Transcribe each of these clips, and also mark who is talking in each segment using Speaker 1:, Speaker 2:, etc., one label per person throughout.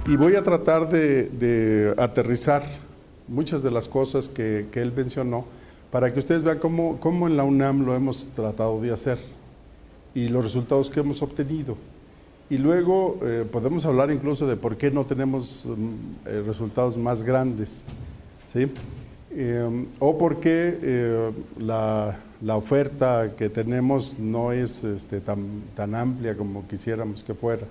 Speaker 1: Y voy a tratar de aterrizar muchas de las cosas que él mencionó para que ustedes vean cómo en la UNAM lo hemos tratado de hacer y los resultados que hemos obtenido. Y luego podemos hablar incluso de por qué no tenemos resultados más grandes, ¿sí? O por qué la oferta que tenemos no es tan amplia como quisiéramos que fuera.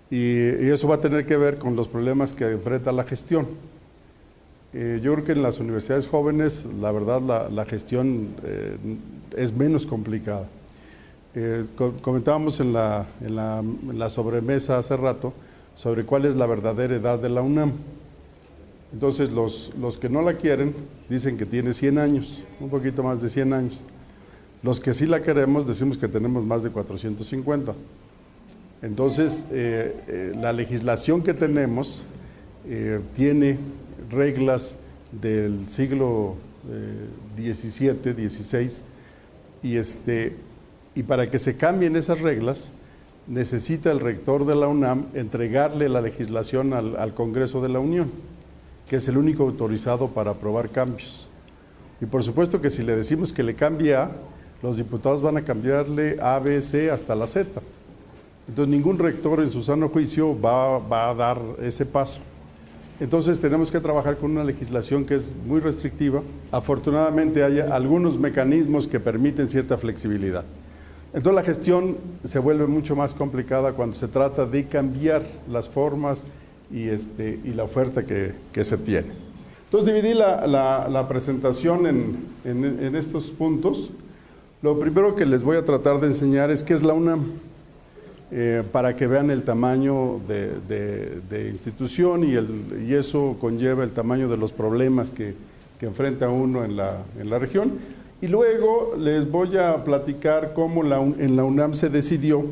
Speaker 1: Y eso va a tener que ver con los problemas que enfrenta la gestión. Yo creo que en las universidades jóvenes, la verdad, la gestión es menos complicada. Comentábamos en la sobremesa hace rato sobre cuál es la verdadera edad de la UNAM. Entonces, los que no la quieren dicen que tiene 100 años, un poquito más de 100 años. Los que sí la queremos decimos que tenemos más de 450. Entonces, la legislación que tenemos tiene reglas del siglo XVII, XVI, y para que se cambien esas reglas, necesita el rector de la UNAM entregarle la legislación al Congreso de la Unión, que es el único autorizado para aprobar cambios. Y por supuesto que si le decimos que le cambie A, los diputados van a cambiarle A, B, C hasta la Z. Entonces ningún rector en su sano juicio va a dar ese paso. Entonces tenemos que trabajar con una legislación que es muy restrictiva. Afortunadamente hay algunos mecanismos que permiten cierta flexibilidad. Entonces la gestión se vuelve mucho más complicada cuando se trata de cambiar las formas y la oferta que se tiene. Entonces dividí la presentación en estos puntos. Lo primero que les voy a tratar de enseñar es qué es la UNAM, para que vean el tamaño de institución y eso conlleva el tamaño de los problemas que enfrenta uno en la región. Y luego les voy a platicar cómo en la UNAM se decidió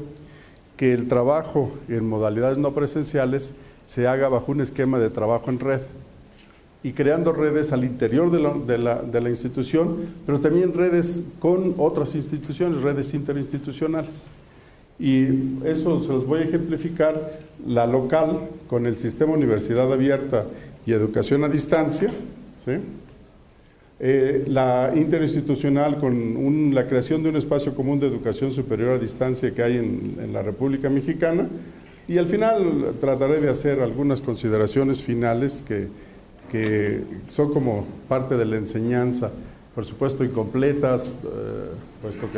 Speaker 1: que el trabajo en modalidades no presenciales se haga bajo un esquema de trabajo en red y creando redes al interior de la institución, pero también redes con otras instituciones, redes interinstitucionales. Y eso se los voy a ejemplificar, la local con el sistema Universidad Abierta y Educación a Distancia, ¿sí? La interinstitucional con la creación de un espacio común de educación superior a distancia que hay en la República Mexicana, y al final trataré de hacer algunas consideraciones finales que son como parte de la enseñanza, por supuesto incompletas, puesto que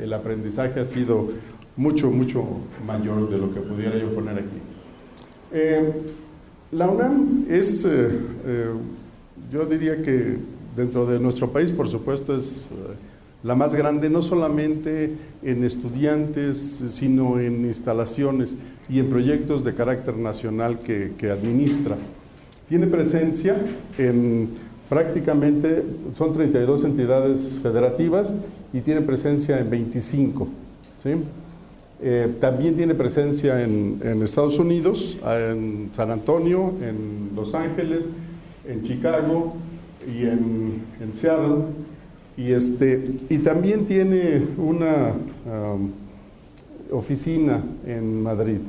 Speaker 1: el aprendizaje ha sido mucho mayor de lo que pudiera yo poner aquí. La UNAM es, yo diría que dentro de nuestro país, por supuesto, es la más grande, no solamente en estudiantes, sino en instalaciones y en proyectos de carácter nacional que administra. Tiene presencia en prácticamente, son 32 entidades federativas y tiene presencia en 25, ¿sí? También tiene presencia en Estados Unidos, en San Antonio, en Los Ángeles, en Chicago y en Seattle, y también tiene una oficina en Madrid.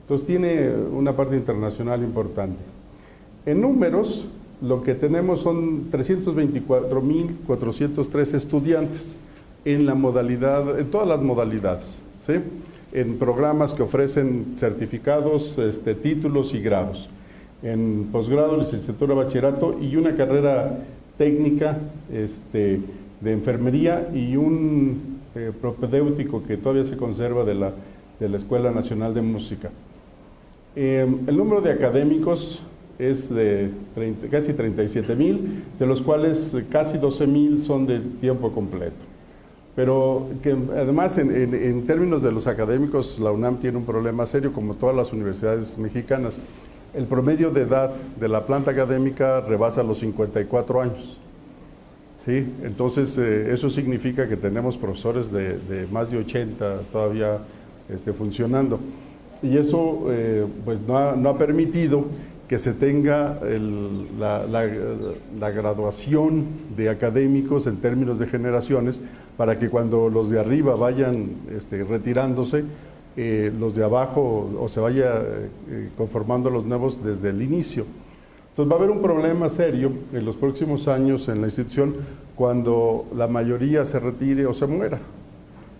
Speaker 1: Entonces tiene una parte internacional importante. En números, lo que tenemos son 324.403 estudiantes en todas las modalidades, ¿sí? En programas que ofrecen certificados, títulos y grados, en posgrado, licenciatura, bachillerato y una carrera técnica de enfermería y un propedéutico que todavía se conserva de la Escuela Nacional de Música. El número de académicos es de casi 37,000, de los cuales casi 12,000 son de tiempo completo. Pero que además en términos de los académicos, la UNAM tiene un problema serio, como todas las universidades mexicanas. El promedio de edad de la planta académica rebasa los 54 años. ¿Sí? Entonces, eso significa que tenemos profesores de más de 80 todavía funcionando. Y eso pues no ha permitido que se tenga la graduación de académicos en términos de generaciones, para que cuando los de arriba vayan retirándose, los de abajo o se vaya conformando los nuevos desde el inicio. Entonces va a haber un problema serio en los próximos años en la institución cuando la mayoría se retire o se muera.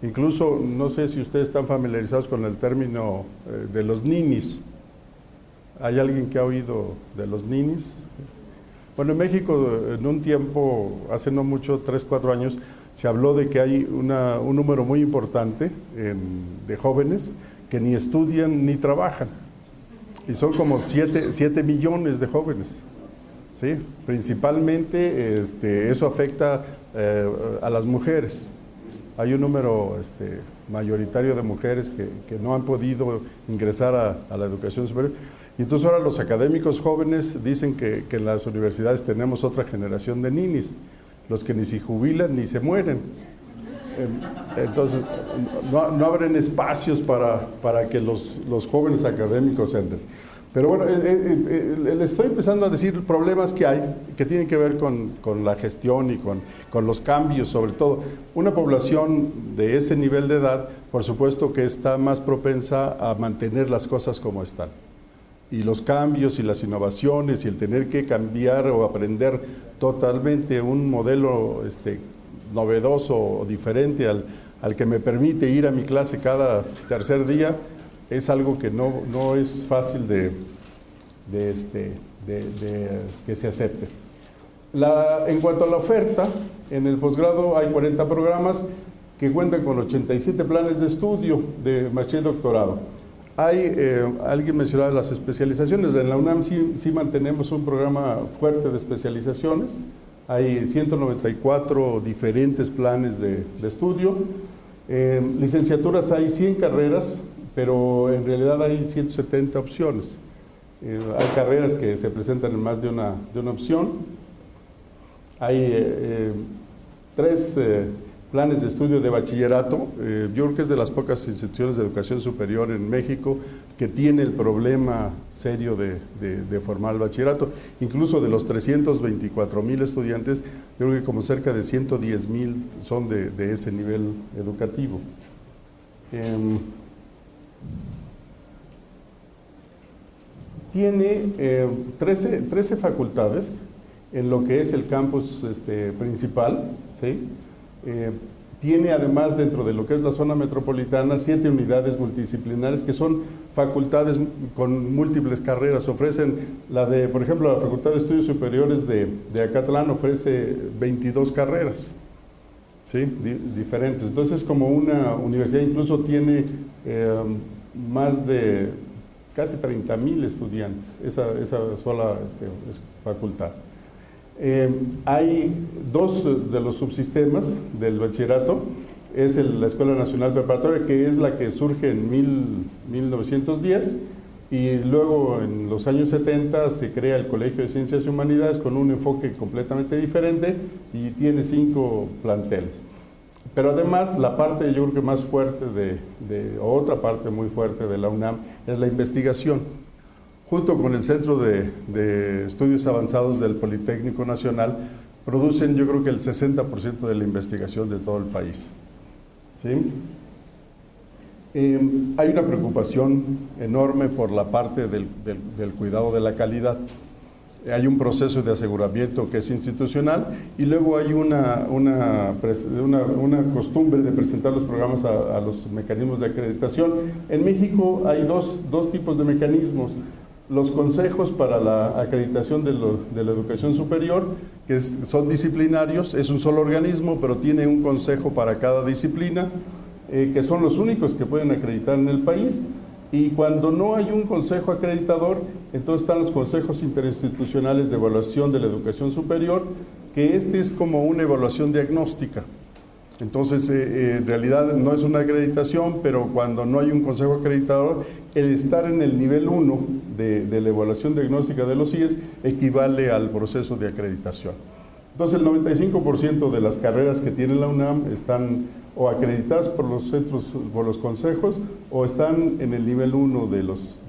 Speaker 1: Incluso, no sé si ustedes están familiarizados con el término de los ninis. ¿Hay alguien que ha oído de los ninis? Bueno, en México en un tiempo, hace no mucho, 3, 4 años, se habló de que hay un número muy importante de jóvenes que ni estudian ni trabajan. Y son como 7 millones de jóvenes. ¿Sí? Principalmente eso afecta a las mujeres. Hay un número mayoritario de mujeres que no han podido ingresar a la educación superior. Y entonces ahora los académicos jóvenes dicen que en las universidades tenemos otra generación de ninis, los que ni se jubilan ni se mueren. Entonces no abren espacios para que los jóvenes académicos entren. Pero bueno, les estoy empezando a decir problemas que hay, que tienen que ver con la gestión y con los cambios, sobre todo. Una población de ese nivel de edad, por supuesto que está más propensa a mantener las cosas como están. Y los cambios y las innovaciones y el tener que cambiar o aprender totalmente un modelo novedoso o diferente al que me permite ir a mi clase cada tercer día, es algo que no es fácil de que se acepte. En cuanto a la oferta, en el posgrado hay 40 programas que cuentan con 87 planes de estudio de maestría y doctorado. Alguien mencionaba las especializaciones. En la UNAM sí mantenemos un programa fuerte de especializaciones. Hay 194 diferentes planes de estudio. Licenciaturas hay 100 carreras, pero en realidad hay 170 opciones. Hay carreras que se presentan en más de una opción. Hay 3 planes de estudio de bachillerato. Yo creo que es de las pocas instituciones de educación superior en México que tiene el problema serio de formar el bachillerato. Incluso de los 324,000 estudiantes, yo creo que como cerca de 110,000 son de ese nivel educativo. Tiene 13 facultades en lo que es el campus principal, ¿sí? Tiene además dentro de lo que es la zona metropolitana 7 unidades multidisciplinares que son facultades con múltiples carreras. Ofrecen por ejemplo, la Facultad de Estudios Superiores de Acatlán ofrece 22 carreras, ¿sí? Diferentes. Entonces, como una universidad, incluso tiene más de casi 30,000 estudiantes, esa sola facultad. Hay 2 de los subsistemas del bachillerato, es la Escuela Nacional Preparatoria, que es la que surge en 1910, y luego en los años 70 se crea el Colegio de Ciencias y Humanidades con un enfoque completamente diferente y tiene 5 planteles. Pero además la parte, yo creo que más fuerte o otra parte muy fuerte de la UNAM es la investigación. Junto con el Centro de Estudios Avanzados del Politécnico Nacional, producen yo creo que el 60% de la investigación de todo el país. ¿Sí? Hay una preocupación enorme por la parte del cuidado de la calidad. Hay un proceso de aseguramiento que es institucional y luego hay una costumbre de presentar los programas a los mecanismos de acreditación. En México hay dos tipos de mecanismos. Los consejos para la acreditación de la educación superior, que son disciplinarios, es un solo organismo, pero tiene un consejo para cada disciplina, que son los únicos que pueden acreditar en el país. Y cuando no hay un consejo acreditador, entonces están los consejos interinstitucionales de evaluación de la educación superior, que es como una evaluación diagnóstica. Entonces, en realidad no es una acreditación, pero cuando no hay un consejo acreditador, el estar en el nivel 1 de la evaluación diagnóstica de los CIES equivale al proceso de acreditación. Entonces, el 95% de las carreras que tiene la UNAM están o acreditadas por los centros, por los consejos, o están en el nivel 1 de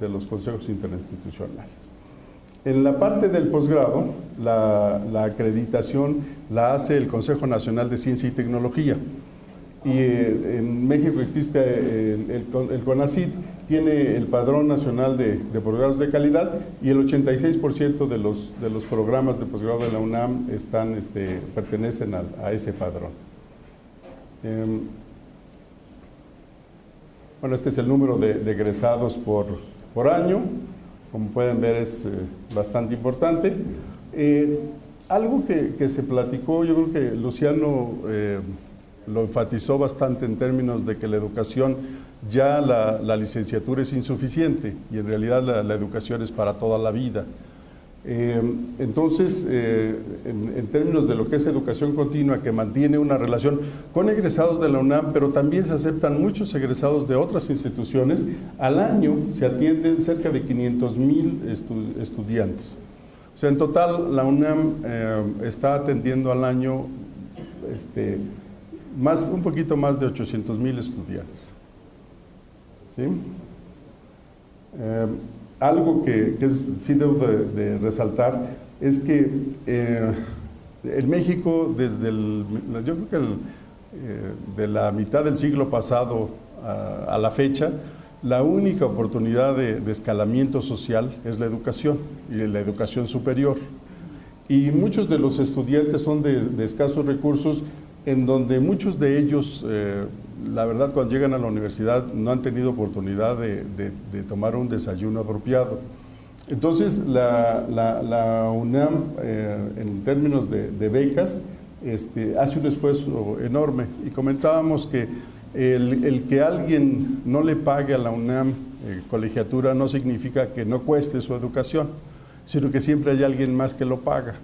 Speaker 1: los consejos interinstitucionales. En la parte del posgrado, la acreditación la hace el Consejo Nacional de Ciencia y Tecnología. Y en México existe el CONACYT, tiene el Padrón Nacional de Posgrados de Calidad, y el 86% de los programas de posgrado de la UNAM pertenecen a ese padrón. Bueno, este es el número de egresados por año. Como pueden ver, es bastante importante. Algo que se platicó, yo creo que Luciano lo enfatizó bastante en términos de que la educación, ya la licenciatura es insuficiente, y en realidad la educación es para toda la vida. Entonces, en términos de lo que es educación continua, que mantiene una relación con egresados de la UNAM, pero también se aceptan muchos egresados de otras instituciones, al año se atienden cerca de 500,000 estudiantes. O sea, en total la UNAM está atendiendo al año un poquito más de 800,000 estudiantes. ¿Sí? Algo que sí debo de resaltar es que en México, yo creo que de la mitad del siglo pasado a la fecha, la única oportunidad de escalamiento social es la educación, y la educación superior. Y muchos de los estudiantes son de escasos recursos, en donde muchos de ellos, la verdad, cuando llegan a la universidad no han tenido oportunidad de tomar un desayuno apropiado. Entonces, la UNAM, en términos de becas, hace un esfuerzo enorme. Y comentábamos que el que alguien no le pague a la UNAM colegiatura no significa que no cueste su educación, sino que siempre hay alguien más que lo paga.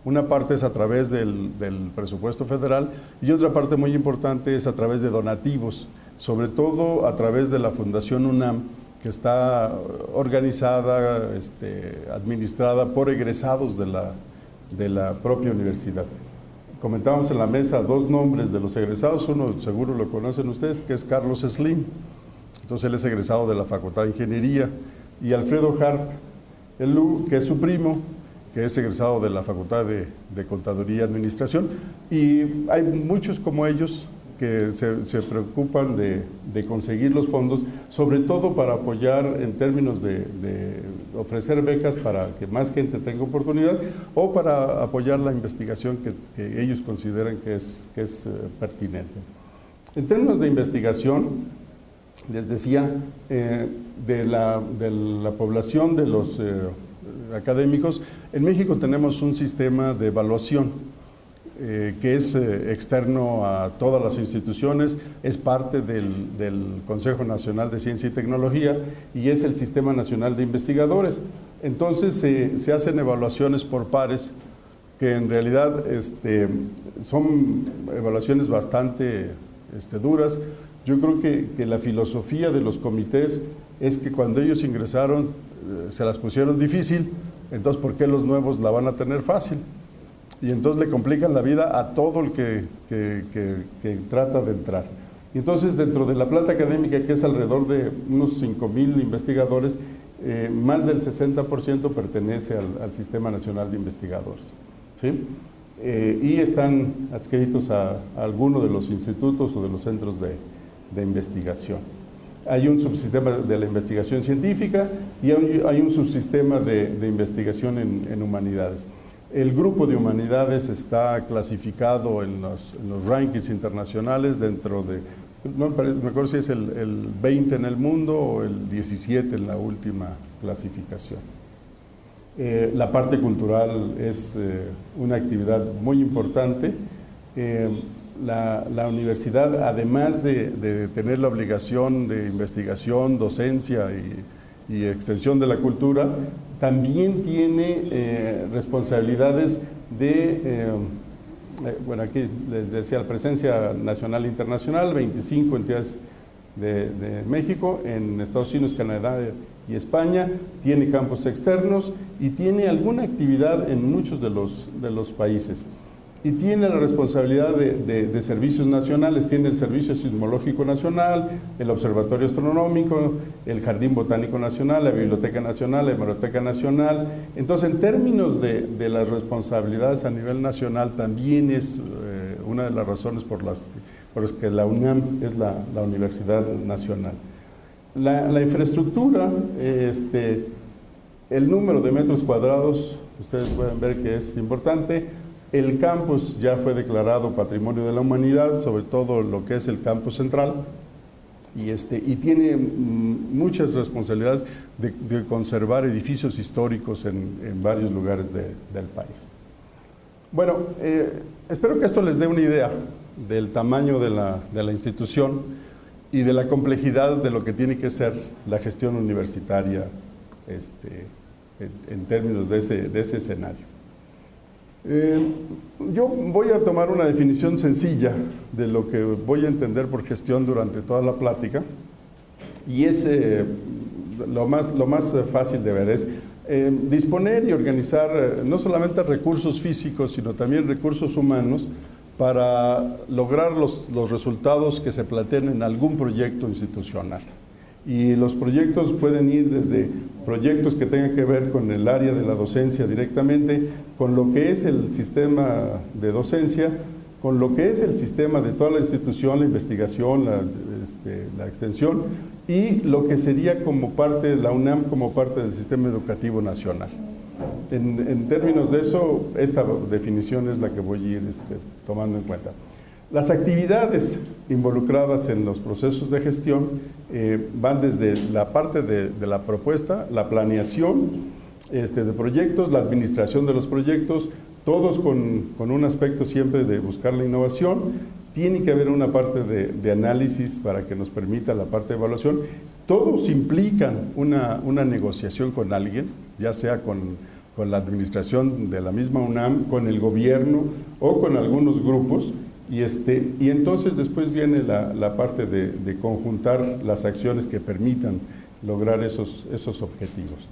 Speaker 1: Una parte es a través del presupuesto federal, y otra parte muy importante es a través de donativos, sobre todo a través de la Fundación UNAM, que está organizada, administrada por egresados de la propia universidad. Comentábamos en la mesa dos nombres de los egresados. Uno seguro lo conocen ustedes, que es Carlos Slim. Entonces él es egresado de la Facultad de Ingeniería, y Alfredo Harp, que es su primo, que es egresado de la Facultad de Contaduría y Administración, y hay muchos como ellos que se preocupan de conseguir los fondos, sobre todo para apoyar en términos de ofrecer becas para que más gente tenga oportunidad, o para apoyar la investigación que ellos consideran que es pertinente. En términos de investigación, les decía, de la población de los académicos, en México tenemos un sistema de evaluación que es externo a todas las instituciones, es parte del Consejo Nacional de Ciencia y Tecnología, y es el Sistema Nacional de Investigadores. Entonces se hacen evaluaciones por pares, que en realidad son evaluaciones bastante duras. Yo creo que la filosofía de los comités es que cuando ellos ingresaron se las pusieron difícil, entonces ¿por qué los nuevos la van a tener fácil? Y entonces le complican la vida a todo el que trata de entrar. Y entonces, dentro de la planta académica, que es alrededor de unos 5,000 investigadores, más del 60% pertenece al Sistema Nacional de Investigadores, ¿sí? Y están adscritos a alguno de los institutos o de los centros de investigación. Hay un subsistema de la investigación científica, y hay un subsistema de investigación en humanidades. El grupo de humanidades está clasificado en los rankings internacionales dentro de, no me acuerdo si es el 20 en el mundo o el 17 en la última clasificación. La parte cultural es una actividad muy importante. La universidad, además de tener la obligación de investigación, docencia y extensión de la cultura, también tiene responsabilidades bueno, aquí les decía, la presencia nacional e internacional, 25 entidades de México, en Estados Unidos, Canadá y España, tiene campos externos y tiene alguna actividad en muchos de los países. Y tiene la responsabilidad de servicios nacionales, tiene el Servicio Sismológico Nacional, el Observatorio Astronómico, el Jardín Botánico Nacional, la Biblioteca Nacional, la Hemeroteca Nacional. Entonces, en términos de las responsabilidades a nivel nacional, también es una de las razones por las pero es que la UNAM es la Universidad Nacional. La infraestructura, el número de metros cuadrados, ustedes pueden ver que es importante. El campus ya fue declarado Patrimonio de la Humanidad, sobre todo lo que es el campus central, y tiene muchas responsabilidades de conservar edificios históricos en varios lugares del país. Bueno, espero que esto les dé una idea del tamaño de la institución y de la complejidad de lo que tiene que ser la gestión universitaria en términos de ese escenario. Yo voy a tomar una definición sencilla de lo que voy a entender por gestión durante toda la plática, y es lo más fácil de ver es disponer y organizar no solamente recursos físicos, sino también recursos humanos para lograr los resultados que se planteen en algún proyecto institucional. Y los proyectos pueden ir desde proyectos que tengan que ver con el área de la docencia directamente, con lo que es el sistema de docencia, con lo que es el sistema de toda la institución, la investigación, la extensión, y lo que sería como parte de la UNAM, como parte del sistema educativo nacional. En términos de eso, esta definición es la que voy a ir tomando en cuenta. Las actividades involucradas en los procesos de gestión van desde la parte de la propuesta, la planeación de proyectos, la administración de los proyectos, todos con un aspecto siempre de buscar la innovación. Tiene que haber una parte de análisis para que nos permita la parte de evaluación. Todos implican una negociación con alguien, ya sea con la administración de la misma UNAM, con el gobierno o con algunos grupos. Y entonces después viene la parte de conjuntar las acciones que permitan lograr esos objetivos.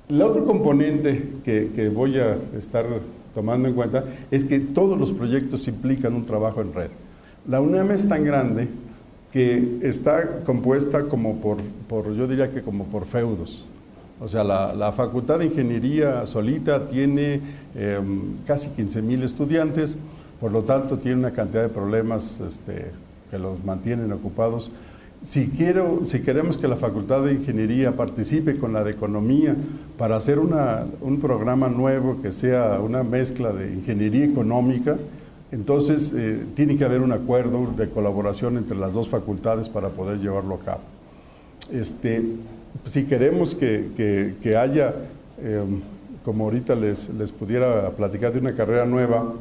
Speaker 1: El otro componente que voy a estar tomando en cuenta es que todos los proyectos implican un trabajo en red. La UNAM es tan grande que está compuesta como yo diría que como por feudos. O sea, la Facultad de Ingeniería solita tiene casi 15,000 estudiantes. Por lo tanto, tiene una cantidad de problemas que los mantienen ocupados. Si queremos que la Facultad de Ingeniería participe con la de Economía para hacer un programa nuevo que sea una mezcla de ingeniería económica, entonces tiene que haber un acuerdo de colaboración entre las dos facultades para poder llevarlo a cabo. Si queremos que haya, como ahorita les pudiera platicar de una carrera nueva,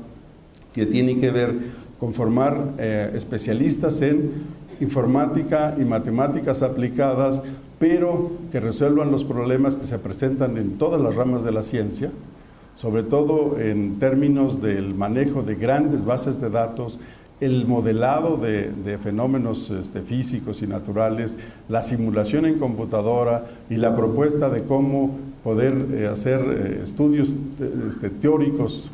Speaker 1: que tiene que ver con formar especialistas en informática y matemáticas aplicadas, pero que resuelvan los problemas que se presentan en todas las ramas de la ciencia, sobre todo en términos del manejo de grandes bases de datos, el modelado de fenómenos físicos y naturales, la simulación en computadora y la propuesta de cómo poder hacer estudios teóricos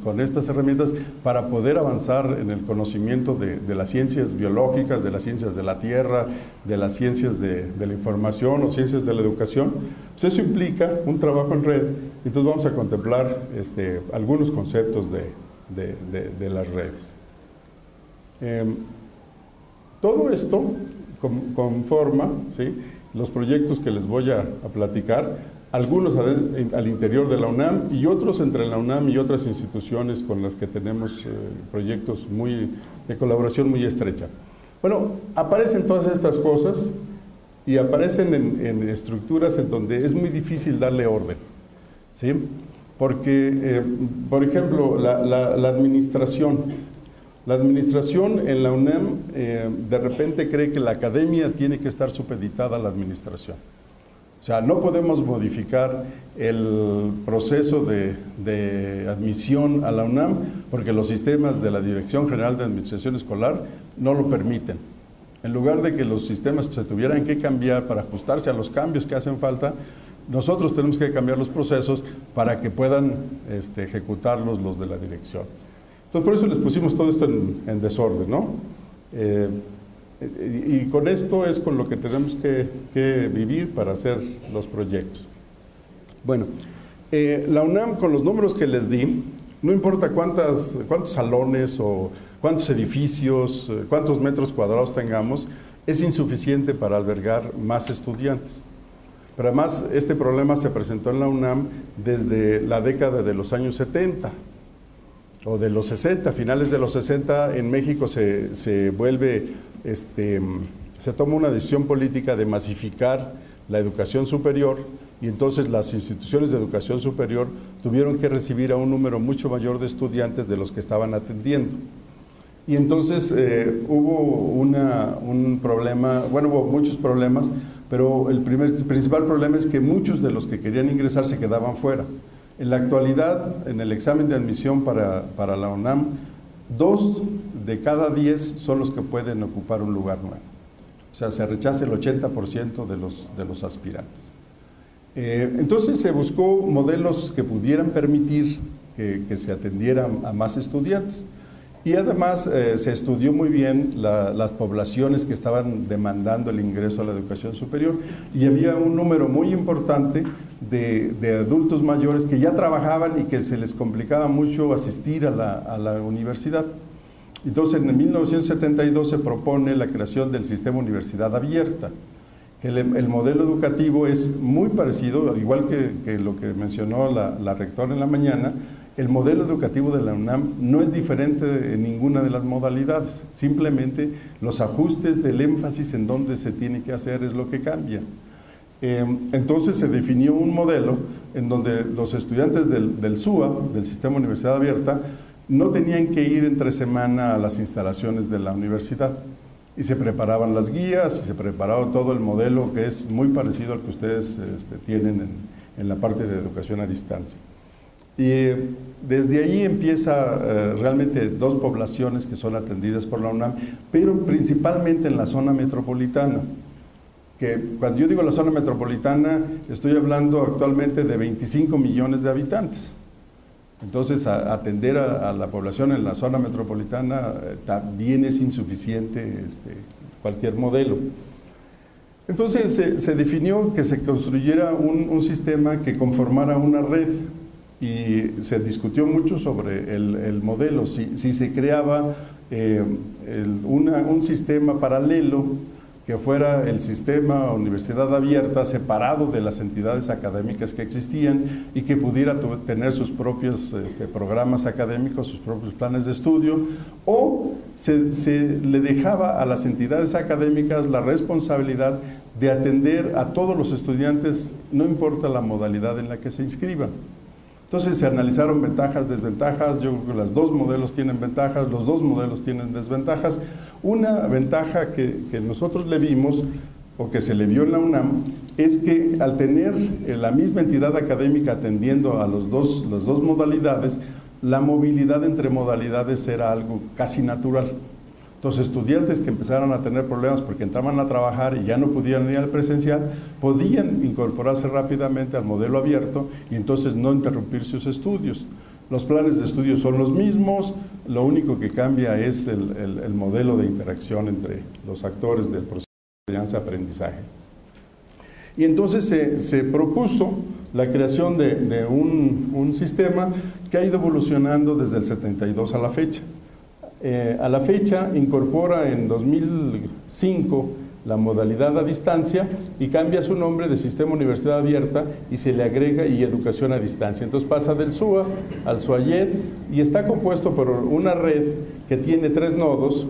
Speaker 1: con estas herramientas para poder avanzar en el conocimiento de las ciencias biológicas, de las ciencias de la Tierra, de las ciencias de la información o ciencias de la educación. Pues eso implica un trabajo en red, entonces vamos a contemplar algunos conceptos de las redes. Todo esto conforma, ¿sí?, los proyectos que les voy a platicar, algunos al interior de la UNAM y otros entre la UNAM y otras instituciones con las que tenemos proyectos de colaboración muy estrecha. Bueno, aparecen todas estas cosas y aparecen en estructuras en donde es muy difícil darle orden, ¿sí? Porque, por ejemplo, la administración. La administración en la UNAM de repente cree que la academia tiene que estar supeditada a la administración. O sea, no podemos modificar el proceso de admisión a la UNAM porque los sistemas de la Dirección General de Administración Escolar no lo permiten. En lugar de que los sistemas se tuvieran que cambiar para ajustarse a los cambios que hacen falta, nosotros tenemos que cambiar los procesos para que puedan ejecutarlos los de la dirección. Entonces, por eso les pusimos todo esto en desorden, ¿no? Y con esto es con lo que tenemos que vivir para hacer los proyectos. Bueno, la UNAM, con los números que les di, No importa cuántos salones o cuántos edificios, cuántos metros cuadrados tengamos, es insuficiente para albergar más estudiantes. Pero además, este problema se presentó en la UNAM desde la década de los años 70 o de los 60, finales de los 60, en México se toma una decisión política de masificar la educación superior, y entonces las instituciones de educación superior tuvieron que recibir a un número mucho mayor de estudiantes de los que estaban atendiendo. Y entonces hubo un problema, bueno, hubo muchos problemas, pero el principal problema es que muchos de los que querían ingresar se quedaban fuera. En la actualidad, en el examen de admisión para la UNAM, 2 de cada 10 son los que pueden ocupar un lugar nuevo. O sea, se rechaza el 80% de los aspirantes. Entonces se buscó modelos que pudieran permitir que se atendiera a más estudiantes. Y además se estudió muy bien las poblaciones que estaban demandando el ingreso a la educación superior, y había un número muy importante de adultos mayores que ya trabajaban y que se les complicaba mucho asistir a la universidad. Entonces, en 1972 se propone la creación del sistema Universidad Abierta, que el modelo educativo es muy parecido, al igual que lo que mencionó la rectora en la mañana. El modelo educativo de la UNAM no es diferente en ninguna de las modalidades, simplemente los ajustes del énfasis en donde se tiene que hacer es lo que cambia. Entonces se definió un modelo en donde los estudiantes del SUA, del Sistema Universidad Abierta, no tenían que ir entre semana a las instalaciones de la universidad, y se preparaban las guías y se preparaba todo el modelo, que es muy parecido al que ustedes tienen en la parte de educación a distancia. Y desde ahí empieza realmente 2 poblaciones que son atendidas por la UNAM, pero principalmente en la zona metropolitana. Que cuando yo digo la zona metropolitana, estoy hablando actualmente de 25 millones de habitantes. Entonces, atender a la población en la zona metropolitana también es insuficiente cualquier modelo. Entonces, se definió que se construyera un sistema que conformara una red, y se discutió mucho sobre el modelo, si se creaba un sistema paralelo que fuera el sistema Universidad Abierta, separado de las entidades académicas que existían, y que pudiera tener sus propios programas académicos, sus propios planes de estudio, o se le dejaba a las entidades académicas la responsabilidad de atender a todos los estudiantes, no importa la modalidad en la que se inscriban. Entonces se analizaron ventajas, desventajas. Yo creo que los 2 modelos tienen ventajas, los 2 modelos tienen desventajas. Una ventaja que nosotros le vimos, o que se le vio en la UNAM, es que al tener la misma entidad académica atendiendo a las dos modalidades, la movilidad entre modalidades era algo casi natural. Entonces, estudiantes que empezaron a tener problemas porque entraban a trabajar y ya no podían ir al presencial, podían incorporarse rápidamente al modelo abierto y entonces no interrumpir sus estudios. Los planes de estudio son los mismos, lo único que cambia es el modelo de interacción entre los actores del proceso de enseñanza-aprendizaje. Y entonces se propuso la creación de un sistema que ha ido evolucionando desde el 72 a la fecha. A la fecha incorpora en 2005 la modalidad a distancia y cambia su nombre de Sistema Universidad Abierta y se le agrega y Educación a Distancia. Entonces pasa del SUA al SUAYED y está compuesto por una red que tiene 3 nodos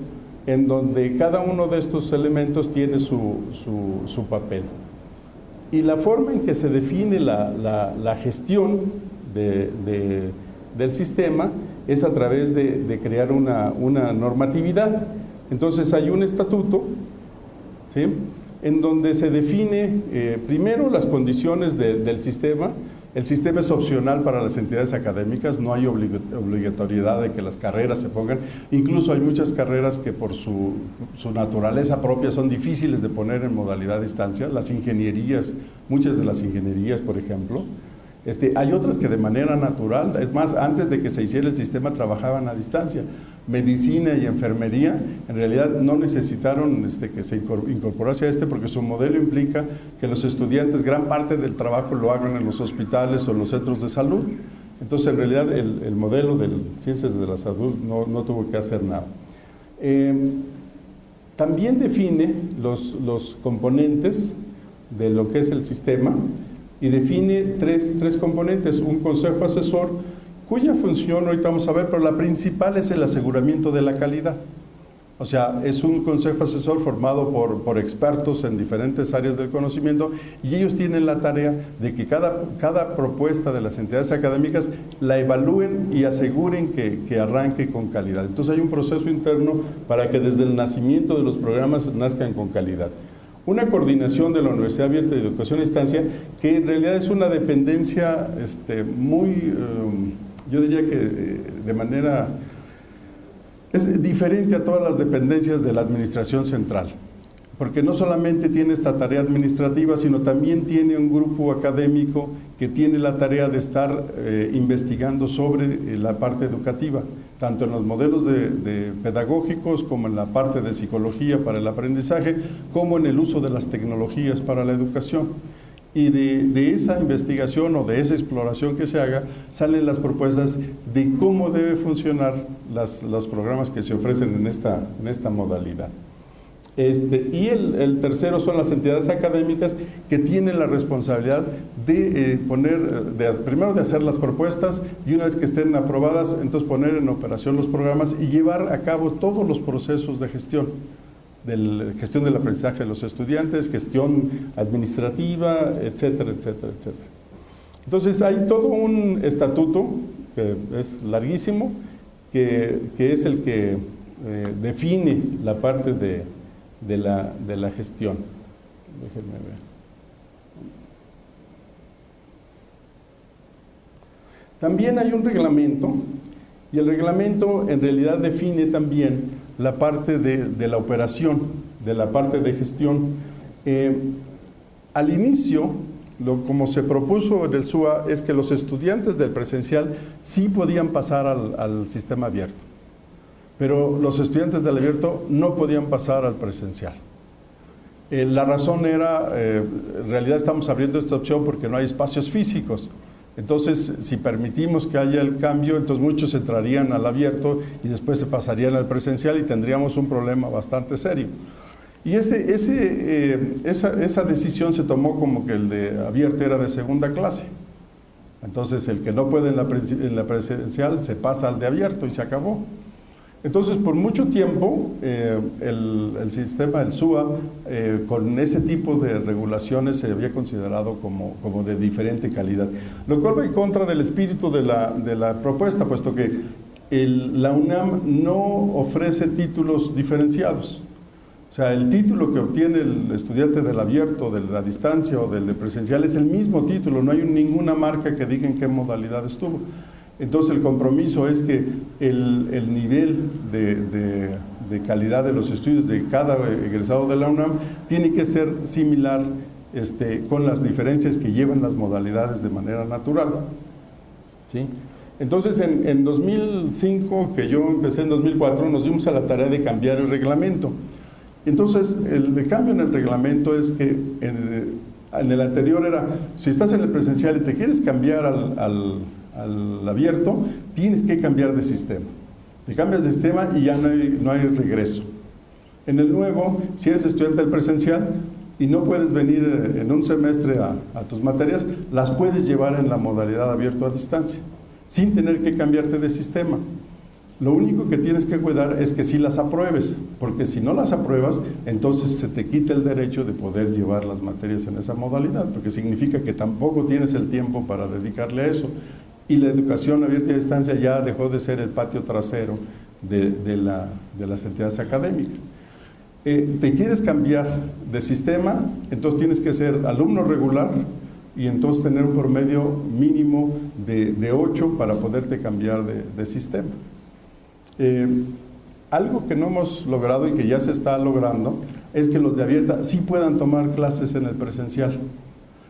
Speaker 1: en donde cada uno de estos elementos tiene su papel. Y la forma en que se define la gestión del sistema es a través de crear una normatividad. Entonces hay un estatuto, ¿sí?, en donde se define primero las condiciones del sistema. El sistema es opcional para las entidades académicas, no hay obligatoriedad de que las carreras se pongan. Incluso hay muchas carreras que por su naturaleza propia son difíciles de poner en modalidad a distancia. Las ingenierías, muchas de las ingenierías, por ejemplo. Hay otras que de manera natural, es más, antes de que se hiciera el sistema trabajaban a distancia. Medicina y enfermería en realidad no necesitaron que se incorporase a porque su modelo implica que los estudiantes gran parte del trabajo lo hagan en los hospitales o en los centros de salud. Entonces, en realidad, el modelo de Ciencias de la Salud no tuvo que hacer nada. También define los componentes de lo que es el sistema y define tres componentes. Un consejo asesor, cuya función ahorita vamos a ver, pero la principal es el aseguramiento de la calidad. O sea, es un consejo asesor formado por expertos en diferentes áreas del conocimiento y ellos tienen la tarea de que cada propuesta de las entidades académicas la evalúen y aseguren que arranque con calidad. Entonces hay un proceso interno para que desde el nacimiento de los programas nazcan con calidad. Una coordinación de la Universidad Abierta de Educación a Distancia, que en realidad es una dependencia muy, yo diría que de manera... es diferente a todas las dependencias de la administración central, porque no solamente tiene esta tarea administrativa, sino también tiene un grupo académico que tiene la tarea de estar investigando sobre la parte educativa, tanto en los modelos de pedagógicos como en la parte de psicología para el aprendizaje, como en el uso de las tecnologías para la educación. Y de esa investigación o de esa exploración que se haga, salen las propuestas de cómo debe funcionar los programas que se ofrecen en esta modalidad. Y el tercero son las entidades académicas que tienen la responsabilidad de primero de hacer las propuestas y una vez que estén aprobadas, entonces poner en operación los programas y llevar a cabo todos los procesos de gestión. Gestión del aprendizaje de los estudiantes, gestión administrativa, etcétera, etcétera, etcétera. Entonces hay todo un estatuto que es larguísimo, que es el que define la parte de la gestión. Déjenme ver. También hay un reglamento, y el reglamento en realidad define también la parte de la operación, de la parte de gestión. Al inicio, como se propuso en el SUA, es que los estudiantes del presencial sí podían pasar al sistema abierto, pero los estudiantes del abierto no podían pasar al presencial. La razón era, en realidad estamos abriendo esta opción porque no hay espacios físicos. Entonces, si permitimos que haya el cambio, entonces muchos entrarían al abierto y después se pasarían al presencial y tendríamos un problema bastante serio. Y esa decisión se tomó como que el de abierto era de segunda clase. Entonces, el que no puede en la presencial se pasa al de abierto y se acabó. Entonces, por mucho tiempo, el sistema, el SUA, con ese tipo de regulaciones se había considerado como de diferente calidad, lo cual va en contra del espíritu de la propuesta, puesto que la UNAM no ofrece títulos diferenciados. O sea, el título que obtiene el estudiante del abierto, de la distancia o del de presencial es el mismo título, no hay ninguna marca que diga en qué modalidad estuvo. Entonces el compromiso es que el nivel de calidad de los estudios de cada egresado de la UNAM tiene que ser similar con las diferencias que llevan las modalidades de manera natural. ¿Sí? Entonces en 2005, que yo empecé en 2004, nos dimos a la tarea de cambiar el reglamento. Entonces el cambio en el reglamento es que en el anterior era, si estás en el presencial y te quieres cambiar al abierto, tienes que cambiar de sistema. Te cambias de sistema y ya no hay regreso. En el nuevo, si eres estudiante del presencial y no puedes venir en un semestre a tus materias, las puedes llevar en la modalidad abierto a distancia, sin tener que cambiarte de sistema. Lo único que tienes que cuidar es que sí las apruebes, porque si no las apruebas, entonces se te quita el derecho de poder llevar las materias en esa modalidad, porque significa que tampoco tienes el tiempo para dedicarle a eso. Y la educación abierta y a distancia ya dejó de ser el patio trasero de las entidades académicas. Te quieres cambiar de sistema, entonces tienes que ser alumno regular y entonces tener un promedio mínimo de 8 para poderte cambiar de sistema. Algo que no hemos logrado y que ya se está logrando es que los de abierta sí puedan tomar clases en el presencial.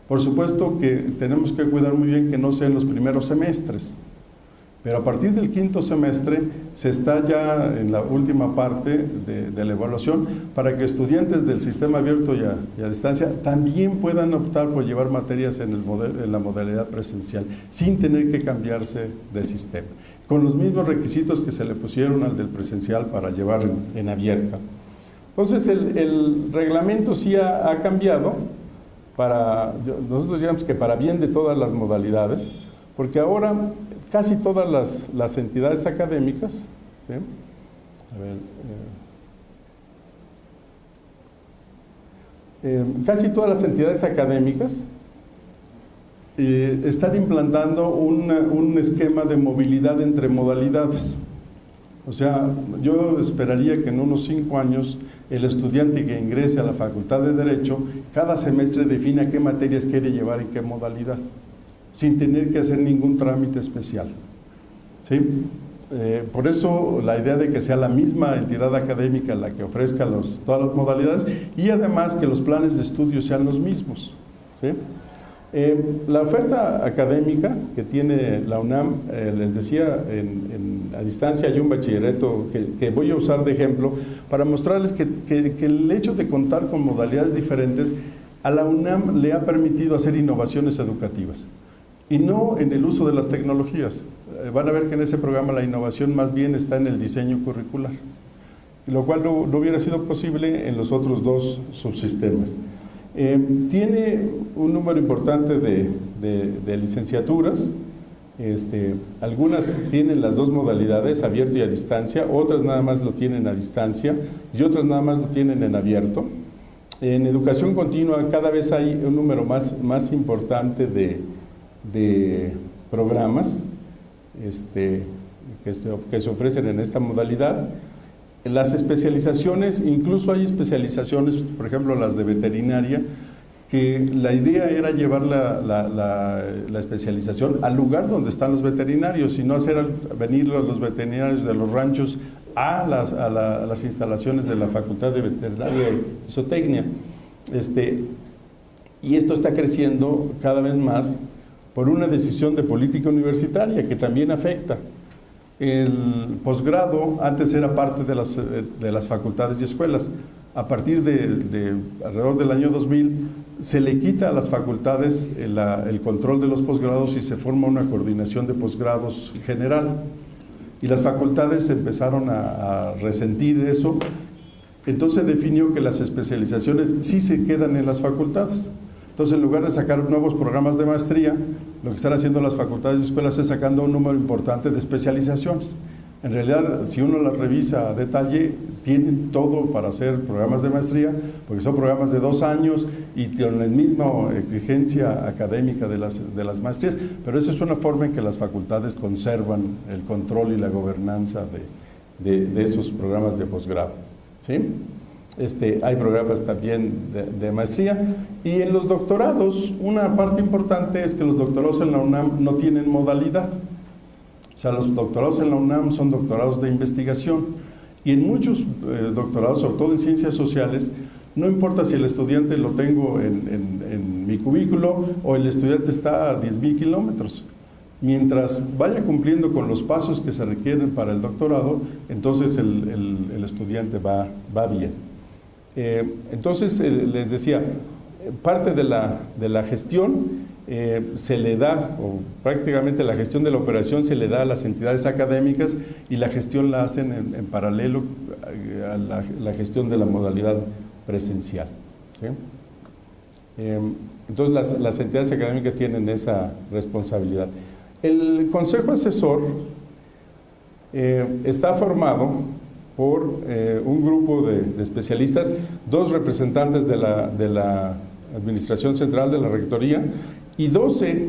Speaker 1: Por supuesto que tenemos que cuidar muy bien que no sean los primeros semestres. Pero a partir del quinto semestre se está ya en la última parte de la evaluación para que estudiantes del sistema abierto y a distancia también puedan optar por llevar materias en la modalidad presencial, sin tener que cambiarse de sistema, con los mismos requisitos que se le pusieron al del presencial para llevar en abierta. Entonces el reglamento sí ha cambiado, nosotros digamos que para bien de todas las modalidades, porque ahora casi todas las entidades académicas, ¿sí? Casi todas las entidades académicas están implantando un esquema de movilidad entre modalidades. O sea, yo esperaría que en unos 5 años el estudiante que ingrese a la Facultad de Derecho cada semestre defina qué materias quiere llevar y qué modalidad, sin tener que hacer ningún trámite especial. ¿Sí? Por eso la idea de que sea la misma entidad académica la que ofrezca todas las modalidades y además que los planes de estudio sean los mismos. ¿Sí? La oferta académica que tiene la UNAM, les decía, a distancia hay un bachillerato que voy a usar de ejemplo para mostrarles que el hecho de contar con modalidades diferentes a la UNAM le ha permitido hacer innovaciones educativas. Y no en el uso de las tecnologías. Van a ver que en ese programa la innovación más bien está en el diseño curricular, lo cual no hubiera sido posible en los otros 2 subsistemas. Tiene un número importante de licenciaturas, algunas tienen las 2 modalidades, abierto y a distancia, otras nada más lo tienen a distancia y otras nada más lo tienen en abierto. En educación continua cada vez hay un número más importante de programas que se ofrecen en esta modalidad. Las especializaciones, incluso hay especializaciones, por ejemplo las de veterinaria, que la idea era llevar la especialización al lugar donde están los veterinarios y no hacer venir los veterinarios de los ranchos a las instalaciones de la Facultad de Veterinaria y Zootecnia. Y esto está creciendo cada vez más por una decisión de política universitaria que también afecta. El posgrado antes era parte de las facultades y escuelas. A partir de alrededor del año 2000 se le quita a las facultades el control de los posgrados y se forma una coordinación de posgrados general. Y las facultades empezaron a resentir eso. Entonces definió que las especializaciones sí se quedan en las facultades. Entonces, en lugar de sacar nuevos programas de maestría, lo que están haciendo las facultades y escuelas es sacando un número importante de especializaciones. En realidad, si uno las revisa a detalle, tienen todo para hacer programas de maestría, porque son programas de 2 años y tienen la misma exigencia académica de las maestrías, pero esa es una forma en que las facultades conservan el control y la gobernanza de esos programas de posgrado. ¿Sí? Hay programas también de maestría y en los doctorados una parte importante es que los doctorados en la UNAM no tienen modalidad. O sea, los doctorados en la UNAM son doctorados de investigación y en muchos doctorados, sobre todo en ciencias sociales, no importa si el estudiante lo tengo en mi cubículo o el estudiante está a 10,000 kilómetros. Mientras vaya cumpliendo con los pasos que se requieren para el doctorado, entonces el estudiante va bien. Entonces, les decía, parte de la gestión se le da, o prácticamente la gestión de la operación se le da a las entidades académicas y la gestión la hacen en paralelo a la gestión de la modalidad presencial. ¿Sí? Entonces, las entidades académicas tienen esa responsabilidad. El Consejo Asesor está formado por un grupo de especialistas, 2 representantes de la Administración Central de la Rectoría y 12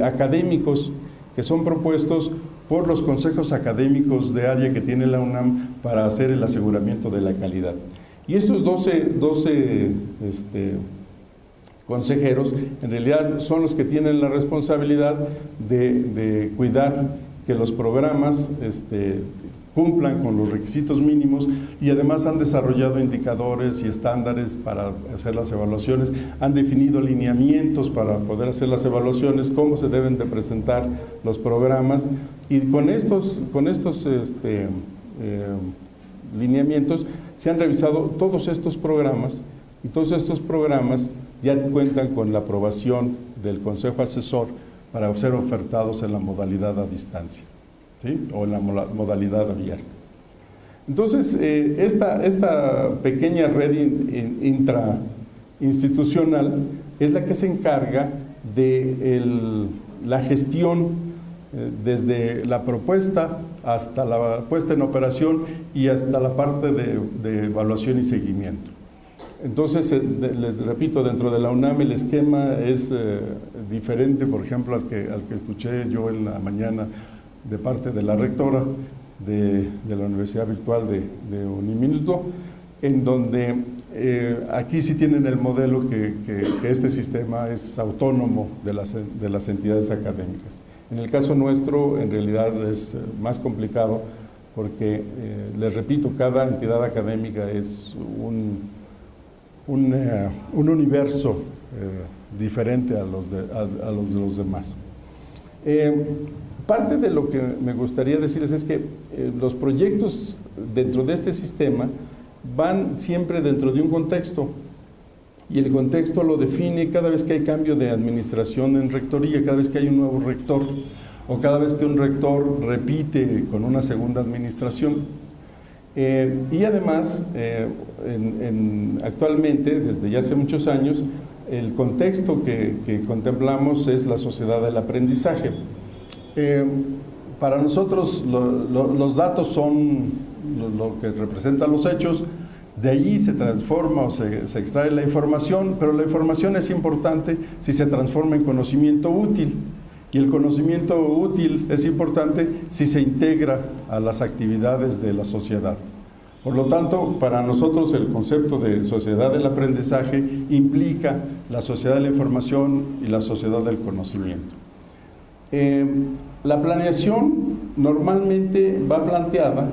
Speaker 1: académicos que son propuestos por los consejos académicos de área que tiene la UNAM para hacer el aseguramiento de la calidad. Y estos 12 consejeros en realidad son los que tienen la responsabilidad de cuidar que los programas cumplan con los requisitos mínimos, y además han desarrollado indicadores y estándares para hacer las evaluaciones, han definido lineamientos para poder hacer las evaluaciones, cómo se deben de presentar los programas, y con estos lineamientos se han revisado todos estos programas, y todos estos programas ya cuentan con la aprobación del Consejo Asesor para ser ofertados en la modalidad a distancia, ¿sí? O en la modalidad abierta. Entonces, esta pequeña red intrainstitucional es la que se encarga de la gestión desde la propuesta hasta la puesta en operación y hasta la parte de evaluación y seguimiento. Entonces, les repito, dentro de la UNAM el esquema es diferente, por ejemplo, al que escuché yo en la mañana de parte de la rectora de la Universidad Virtual de Uniminuto, en donde aquí sí tienen el modelo que este sistema es autónomo de las entidades académicas. En el caso nuestro, en realidad es más complicado porque, les repito, cada entidad académica es un universo diferente a los de los demás. Parte de lo que me gustaría decirles es que los proyectos dentro de este sistema van siempre dentro de un contexto, y el contexto lo define cada vez que hay cambio de administración en rectoría, cada vez que hay un nuevo rector, o cada vez que un rector repite con una segunda administración. Y además, actualmente, desde ya hace muchos años, el contexto que contemplamos es la sociedad del aprendizaje. Para nosotros los datos son lo que representan los hechos, de ahí se transforma o se extrae la información, pero la información es importante si se transforma en conocimiento útil. Y el conocimiento útil es importante si se integra a las actividades de la sociedad. Por lo tanto, para nosotros el concepto de sociedad del aprendizaje implica la sociedad de la información y la sociedad del conocimiento. La planeación normalmente va planteada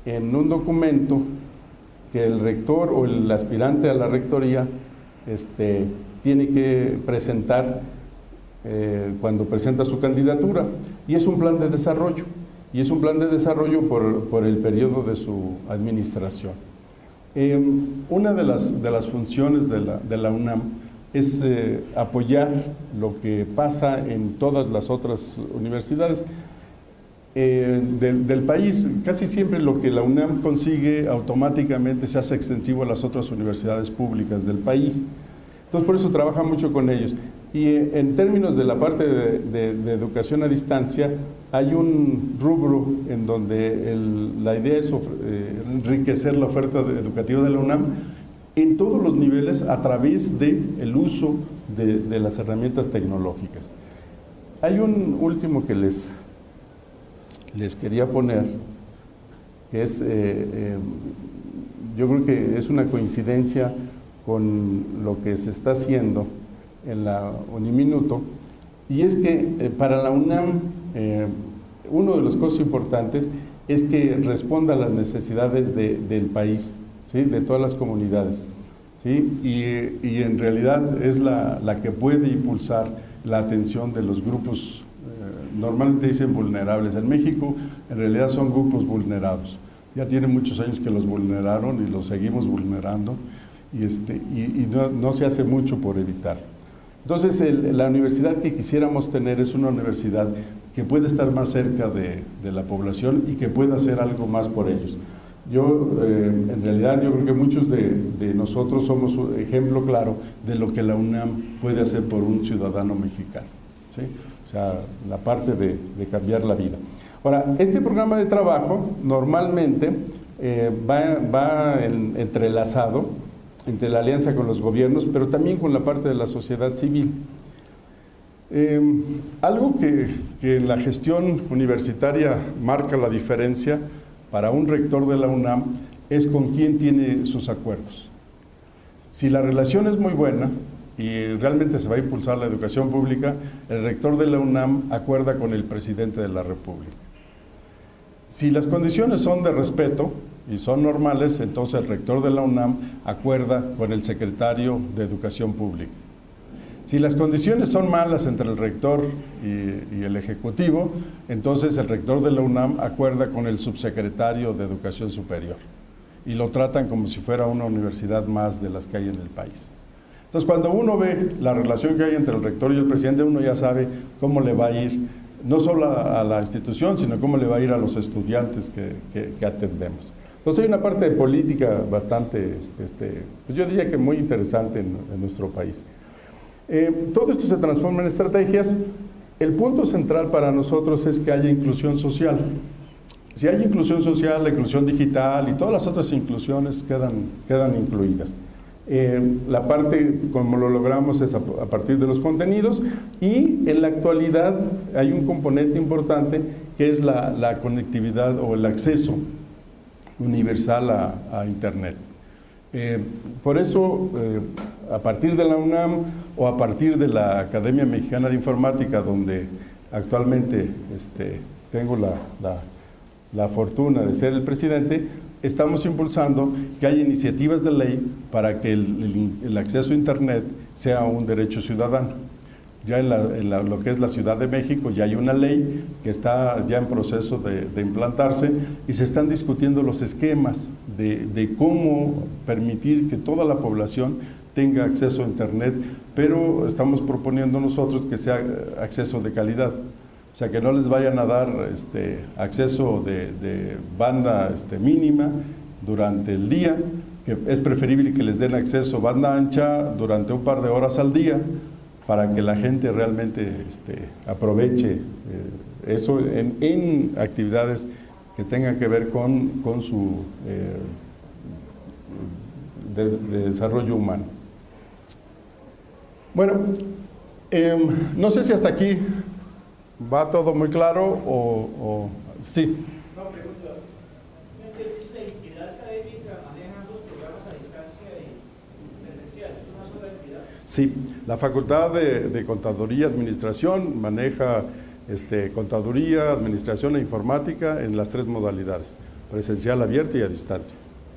Speaker 1: en un documento que el rector o el aspirante a la rectoría tiene que presentar cuando presenta su candidatura, y es un plan de desarrollo, por el periodo de su administración. Una de las funciones de la UNAM es apoyar lo que pasa en todas las otras universidades del país. Casi siempre lo que la UNAM consigue automáticamente se hace extensivo a las otras universidades públicas del país. Entonces, por eso trabaja mucho con ellos. Y en términos de la parte de educación a distancia, hay un rubro en donde la idea es enriquecer la oferta educativa de la UNAM en todos los niveles a través del uso de las herramientas tecnológicas. Hay un último que les quería poner, que es, yo creo que es una coincidencia con lo que se está haciendo en la Uniminuto, y es que para la UNAM uno de los cosas importantes es que responda a las necesidades del país, ¿sí? De todas las comunidades, ¿sí? Y en realidad es la que puede impulsar la atención de los grupos, normalmente dicen vulnerables. En México en realidad son grupos vulnerados, ya tienen muchos años que los vulneraron y los seguimos vulnerando, y no se hace mucho por evitarlo. Entonces, la universidad que quisiéramos tener es una universidad que puede estar más cerca de la población y que pueda hacer algo más por ellos. En realidad, yo creo que muchos de nosotros somos un ejemplo claro de lo que la UNAM puede hacer por un ciudadano mexicano, ¿sí? O sea, la parte de cambiar la vida. Ahora, este programa de trabajo normalmente va entrelazado entre la alianza con los gobiernos, pero también con la parte de la sociedad civil. Algo que en la gestión universitaria marca la diferencia para un rector de la UNAM es con quién tiene sus acuerdos. Si la relación es muy buena y realmente se va a impulsar la educación pública, el rector de la UNAM acuerda con el presidente de la República. Si las condiciones son de respeto y son normales, entonces el rector de la UNAM acuerda con el secretario de Educación Pública. Si las condiciones son malas entre el rector y el ejecutivo, entonces el rector de la UNAM acuerda con el subsecretario de Educación Superior y lo tratan como si fuera una universidad más de las que hay en el país. Entonces, cuando uno ve la relación que hay entre el rector y el presidente, uno ya sabe cómo le va a ir, no solo a la institución, sino cómo le va a ir a los estudiantes que atendemos. Entonces, hay una parte de política bastante, pues yo diría que muy interesante en nuestro país. Todo esto se transforma en estrategias. El punto central para nosotros es que haya inclusión social. Si hay inclusión social, la inclusión digital y todas las otras inclusiones quedan incluidas. La parte, como lo logramos, es a partir de los contenidos, y en la actualidad hay un componente importante que es la conectividad o el acceso universal a Internet. Por eso, a partir de la UNAM o a partir de la Academia Mexicana de Informática, donde actualmente tengo la fortuna de ser el presidente, estamos impulsando que haya iniciativas de ley para que el acceso a Internet sea un derecho ciudadano. Ya en lo que es la Ciudad de México ya hay una ley que está ya en proceso de implantarse y se están discutiendo los esquemas de cómo permitir que toda la población tenga acceso a Internet, pero estamos proponiendo nosotros que sea acceso de calidad. O sea, que no les vayan a dar acceso de banda mínima durante el día, que es preferible que les den acceso banda ancha durante un par de horas al día, para que la gente realmente aproveche eso en actividades que tengan que ver con su de desarrollo humano. Bueno, no sé si hasta aquí va todo muy claro o sí.
Speaker 2: No, pregunta. ¿La entidad académica maneja los programas a distancia y presencial? ¿Es una sola entidad?
Speaker 1: Sí, la Facultad de Contaduría y Administración maneja Contaduría, Administración e Informática en las 3 modalidades, presencial, abierta y a distancia.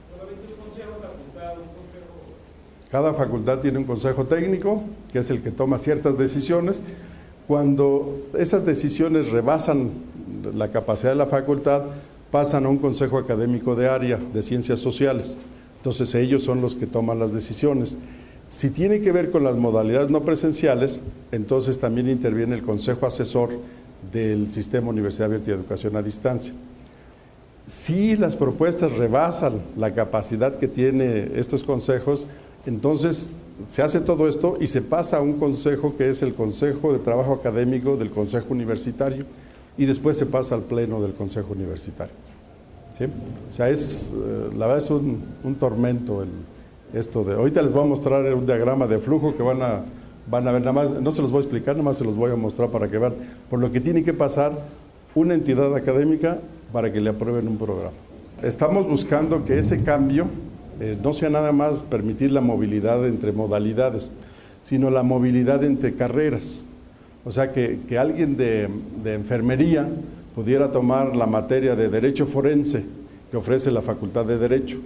Speaker 2: ¿Solamente un consejo facultad, un consejo?
Speaker 1: Cada facultad tiene un consejo técnico, que es el que toma ciertas decisiones. Cuando esas decisiones rebasan la capacidad de la facultad, pasan a un consejo académico de área de ciencias sociales. Entonces ellos son los que toman las decisiones. Si tiene que ver con las modalidades no presenciales, entonces también interviene el consejo asesor del Sistema Universidad Abierta y Educación a Distancia. Si las propuestas rebasan la capacidad que tiene estos consejos, entonces se hace todo esto y se pasa a un consejo que es el Consejo de Trabajo Académico del Consejo Universitario, y después se pasa al Pleno del Consejo Universitario. ¿Sí? O sea, la verdad es un tormento esto de... Ahorita les voy a mostrar un diagrama de flujo que van a ver, nada más, no se los voy a explicar, nada más se los voy a mostrar para que vean por lo que tiene que pasar una entidad académica para que le aprueben un programa. Estamos buscando que ese cambio no sea nada más permitir la movilidad entre modalidades, sino la movilidad entre carreras. O sea, que alguien de enfermería pudiera tomar la materia de Derecho Forense que ofrece la Facultad de Derecho.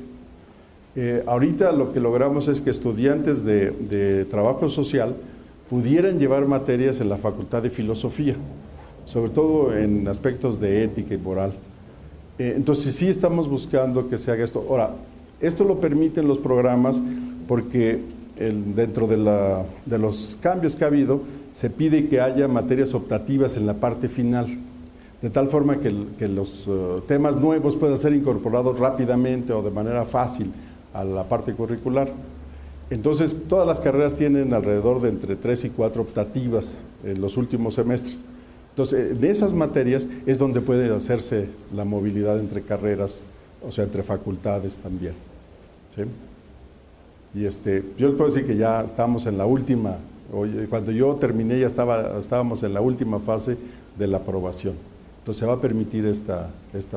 Speaker 1: Ahorita lo que logramos es que estudiantes de Trabajo Social pudieran llevar materias en la Facultad de Filosofía, sobre todo en aspectos de ética y moral. Entonces sí estamos buscando que se haga esto. Ahora, esto lo permiten los programas porque dentro de los cambios que ha habido, se pide que haya materias optativas en la parte final, de tal forma que los temas nuevos puedan ser incorporados rápidamente o de manera fácil a la parte curricular. Entonces, todas las carreras tienen alrededor de entre 3 y 4 optativas en los últimos semestres. Entonces, de esas materias es donde puede hacerse la movilidad entre carreras, o sea, entre facultades también. ¿Sí? Y yo les puedo decir que ya estamos en la última, cuando yo terminé ya estábamos en la última fase de la aprobación. Entonces se va a permitir esta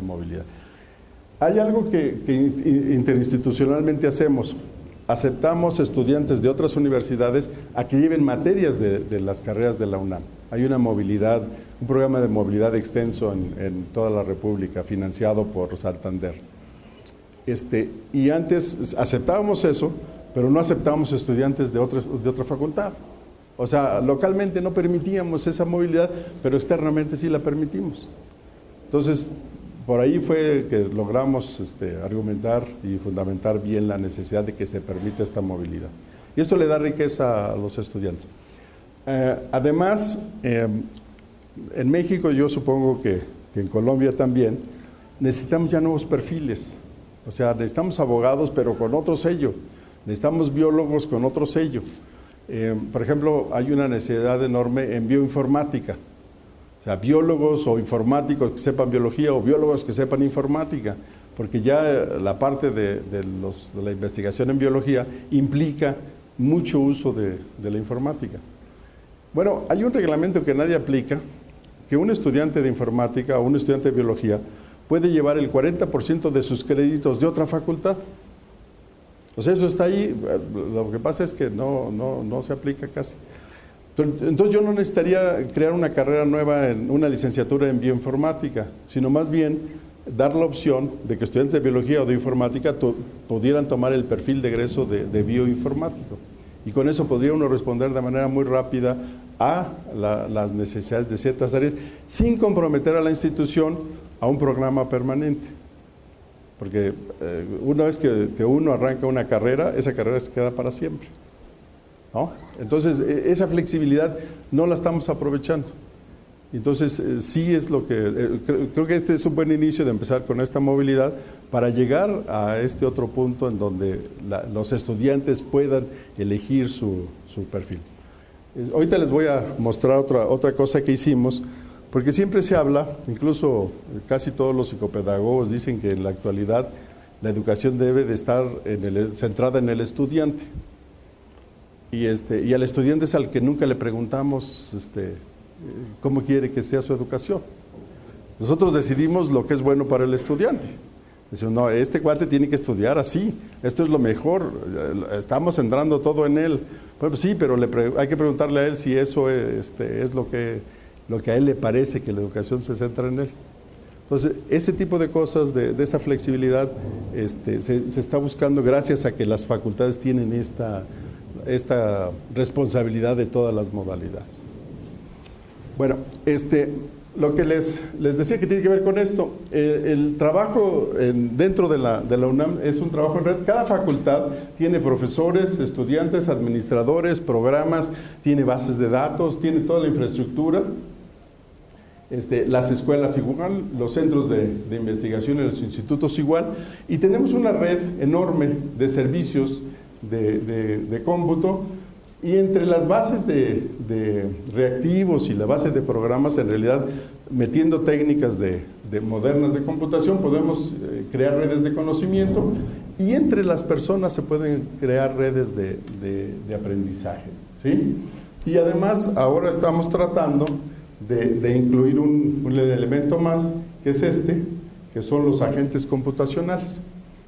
Speaker 1: movilidad. Hay algo que interinstitucionalmente hacemos. Aceptamos estudiantes de otras universidades a que lleven materias de las carreras de la UNAM. Hay una movilidad, un programa de movilidad extenso en toda la República, financiado por Santander. Y antes aceptábamos eso, pero no aceptábamos estudiantes de otra facultad. O sea, localmente no permitíamos esa movilidad, pero externamente sí la permitimos. Entonces, por ahí fue que logramos argumentar y fundamentar bien la necesidad de que se permita esta movilidad. Y esto le da riqueza a los estudiantes. Además, en México, yo supongo que en Colombia también, necesitamos ya nuevos perfiles. O sea, necesitamos abogados, pero con otro sello. Necesitamos biólogos con otro sello. Por ejemplo, hay una necesidad enorme en bioinformática. O sea, biólogos o informáticos que sepan biología o biólogos que sepan informática, porque ya la parte de la investigación en biología implica mucho uso de la informática. Bueno, hay un reglamento que nadie aplica, que un estudiante de informática o un estudiante de biología puede llevar el 40% de sus créditos de otra facultad. O sea, eso está ahí, lo que pasa es que no se aplica casi. Entonces yo no necesitaría crear una carrera nueva, una licenciatura en bioinformática, sino más bien dar la opción de que estudiantes de biología o de informática pudieran tomar el perfil de egreso de bioinformático. Y con eso podría uno responder de manera muy rápida a las necesidades de ciertas áreas, sin comprometer a la institución a un programa permanente. Porque una vez que uno arranca una carrera, esa carrera se queda para siempre, ¿no? Entonces, esa flexibilidad no la estamos aprovechando. Entonces, sí es lo que... creo que este es un buen inicio de empezar con esta movilidad para llegar a este otro punto en donde los estudiantes puedan elegir su perfil. Ahorita les voy a mostrar otra cosa que hicimos, porque siempre se habla, incluso casi todos los psicopedagogos dicen que en la actualidad la educación debe de estar centrada en el estudiante. Y al estudiante es al que nunca le preguntamos cómo quiere que sea su educación. Nosotros decidimos lo que es bueno para el estudiante. Decimos, no, este cuate tiene que estudiar así, esto es lo mejor, estamos centrando todo en él. Bueno, sí, pero hay que preguntarle a él si eso es lo que a él le parece que la educación se centra en él. Entonces, ese tipo de cosas, de esta flexibilidad, se está buscando gracias a que las facultades tienen esta responsabilidad de todas las modalidades. Bueno, lo que les decía que tiene que ver con esto, el trabajo dentro de la UNAM es un trabajo en red. Cada facultad tiene profesores, estudiantes, administradores, programas, tiene bases de datos, tiene toda la infraestructura. Las escuelas igual, los centros de investigación y los institutos igual, y tenemos una red enorme de servicios de cómputo, y entre las bases de reactivos y la base de programas, en realidad, metiendo técnicas modernas de computación, podemos crear redes de conocimiento, y entre las personas se pueden crear redes de aprendizaje, ¿sí? Y además, ahora estamos tratando de incluir un elemento más, que es que son los agentes computacionales.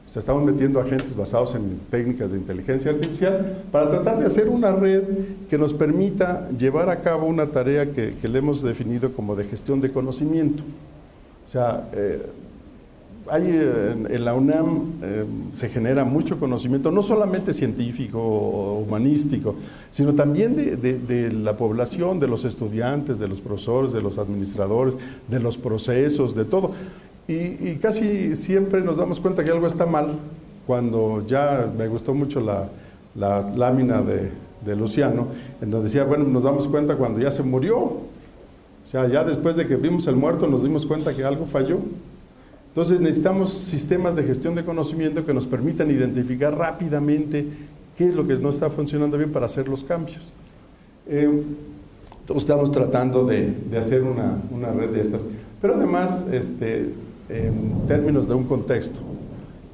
Speaker 1: O sea, estamos metiendo agentes basados en técnicas de inteligencia artificial para tratar de hacer una red que nos permita llevar a cabo una tarea que le hemos definido como de gestión de conocimiento. O sea, en la UNAM se genera mucho conocimiento, no solamente científico o humanístico, sino también de la población, de los estudiantes, de los profesores, de los administradores, de los procesos, de todo. Y casi siempre nos damos cuenta que algo está mal, cuando ya me gustó mucho la lámina de Luciano, en donde decía, bueno, nos damos cuenta cuando ya se murió. O sea, ya después de que vimos el muerto nos dimos cuenta que algo falló. Entonces necesitamos sistemas de gestión de conocimiento que nos permitan identificar rápidamente qué es lo que no está funcionando bien para hacer los cambios. Estamos tratando de hacer una red de estas, pero además en términos de un contexto.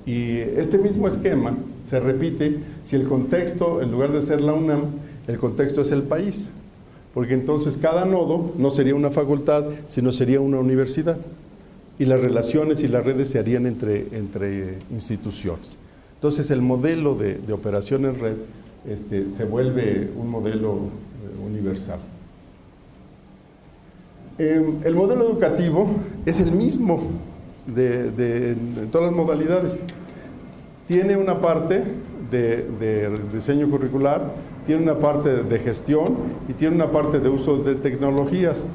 Speaker 1: Y este mismo esquema se repite si el contexto, en lugar de ser la UNAM, el contexto es el país, porque entonces cada nodo no sería una facultad, sino sería una universidad, y las relaciones y las redes se harían entre instituciones. Entonces el modelo de operación en red se vuelve un modelo universal. El modelo educativo es el mismo en todas las modalidades. Tiene una parte de diseño curricular, tiene una parte de gestión y tiene una parte de uso de tecnologías.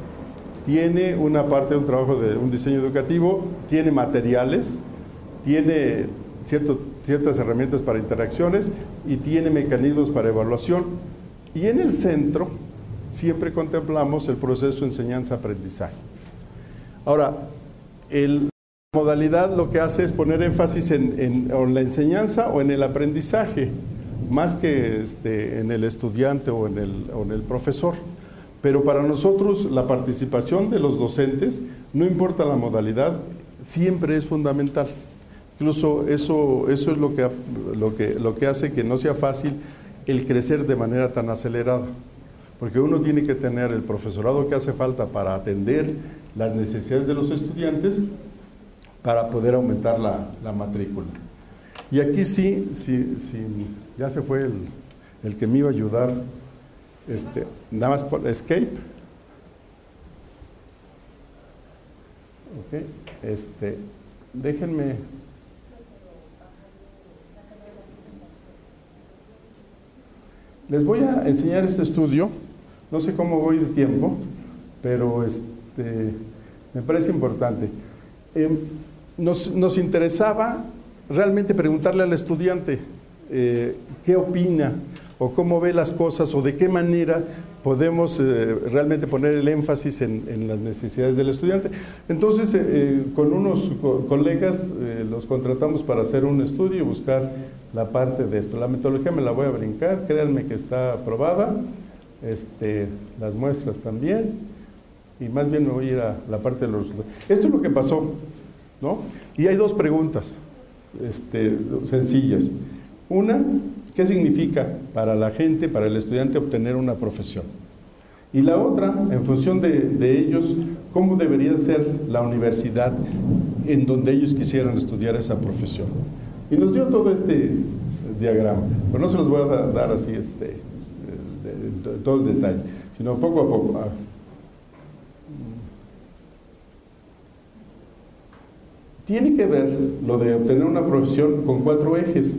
Speaker 1: Tiene una parte de un trabajo de un diseño educativo, tiene materiales, tiene ciertas herramientas para interacciones y tiene mecanismos para evaluación. Y en el centro siempre contemplamos el proceso de enseñanza-aprendizaje. Ahora, la modalidad lo que hace es poner énfasis en la enseñanza o en el aprendizaje, más que en el estudiante o en el profesor. Pero para nosotros la participación de los docentes, no importa la modalidad, siempre es fundamental. Incluso eso es lo que hace que no sea fácil el crecer de manera tan acelerada. Porque uno tiene que tener el profesorado que hace falta para atender las necesidades de los estudiantes para poder aumentar la matrícula. Y aquí sí, ya se fue el que me iba a ayudar, nada más por escape. Ok, déjenme. Les voy a enseñar este estudio. No sé cómo voy de tiempo, pero me parece importante. Nos interesaba realmente preguntarle al estudiante qué opina o cómo ve las cosas o de qué manera podemos realmente poner el énfasis en las necesidades del estudiante. Entonces, con unos colegas los contratamos para hacer un estudio y buscar la parte de esto. La metodología me la voy a brincar, créanme que está aprobada, las muestras también, y más bien me voy a ir a la parte de los resultados. Esto es lo que pasó, ¿no? Y hay dos preguntas sencillas. Una, ¿qué significa para la gente, para el estudiante, obtener una profesión? Y la otra, en función de ellos, ¿cómo debería ser la universidad en donde ellos quisieran estudiar esa profesión? Y nos dio todo este diagrama, pero no se los voy a dar así todo el detalle, sino poco a poco. Tiene que ver lo de obtener una profesión con 4 ejes.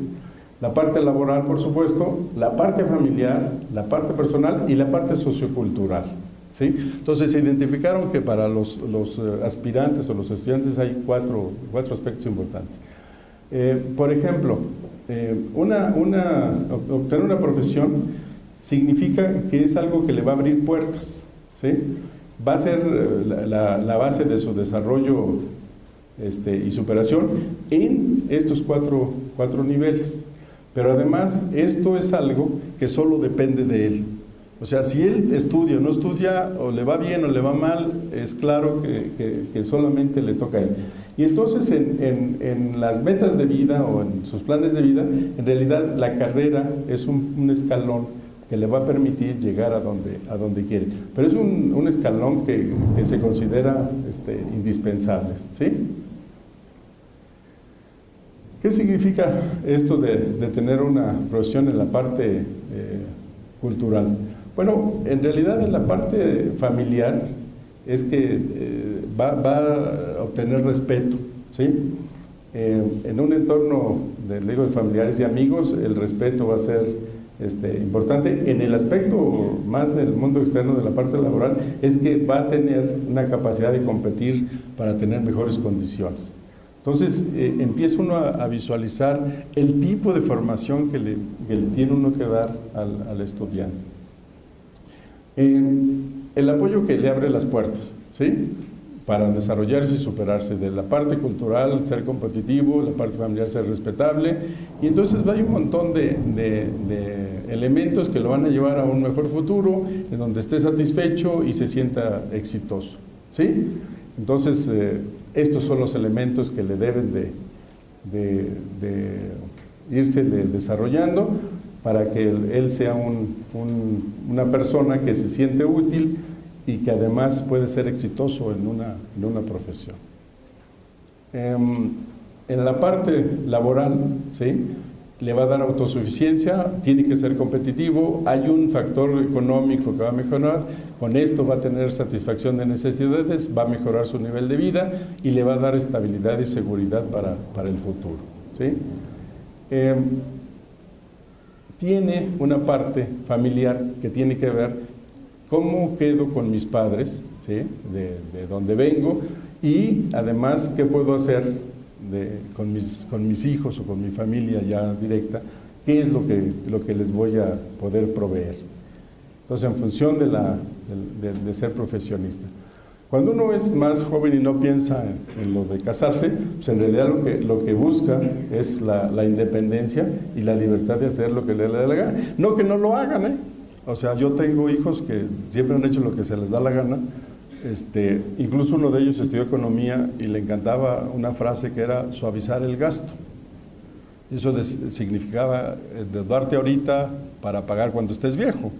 Speaker 1: La parte laboral, por supuesto, la parte familiar, la parte personal y la parte sociocultural, ¿sí? Entonces se identificaron que para los aspirantes o los estudiantes hay cuatro aspectos importantes. Por ejemplo, obtener una profesión significa que es algo que le va a abrir puertas, ¿sí? Va a ser la base de su desarrollo y superación en estos cuatro niveles. Pero además, esto es algo que solo depende de él. O sea, si él estudia o no estudia, o le va bien o le va mal, es claro que solamente le toca a él. Y entonces, en las metas de vida o en sus planes de vida, en realidad la carrera es un escalón que le va a permitir llegar a donde quiere. Pero es un escalón que se considera indispensable, ¿sí? ¿Qué significa esto de tener una profesión en la parte cultural? Bueno, en realidad en la parte familiar es que va a obtener respeto, ¿sí? En un entorno de familiares y amigos, el respeto va a ser importante. En el aspecto más del mundo externo de la parte laboral, es que va a tener una capacidad de competir para tener mejores condiciones. Entonces, empieza uno a visualizar el tipo de formación que le tiene uno que dar al estudiante. El apoyo que le abre las puertas, ¿sí? Para desarrollarse y superarse, de la parte cultural, ser competitivo, la parte familiar, ser respetable, y entonces hay un montón de elementos que lo van a llevar a un mejor futuro, en donde esté satisfecho y se sienta exitoso, ¿sí? Entonces, estos son los elementos que le deben de irse desarrollando para que él sea una persona que se siente útil y que además puede ser exitoso en una profesión. En la parte laboral, ¿sí? le va a dar autosuficiencia, tiene que ser competitivo, hay un factor económico que va a mejorar, con esto va a tener satisfacción de necesidades, va a mejorar su nivel de vida y le va a dar estabilidad y seguridad para el futuro, ¿sí? Tiene una parte familiar que tiene que ver cómo quedo con mis padres, ¿sí? de dónde vengo, y además qué puedo hacer con mis hijos o con mi familia ya directa, qué es lo que les voy a poder proveer. Entonces, en función de ser profesionista. Cuando uno es más joven y no piensa en lo de casarse, pues en realidad lo que busca es la independencia y la libertad de hacer lo que le dé la gana. No que no lo hagan, ¿eh? O sea, yo tengo hijos que siempre han hecho lo que se les da la gana. Incluso uno de ellos estudió economía y le encantaba una frase que era suavizar el gasto. Eso significaba endeudarte ahorita para pagar cuando estés viejo.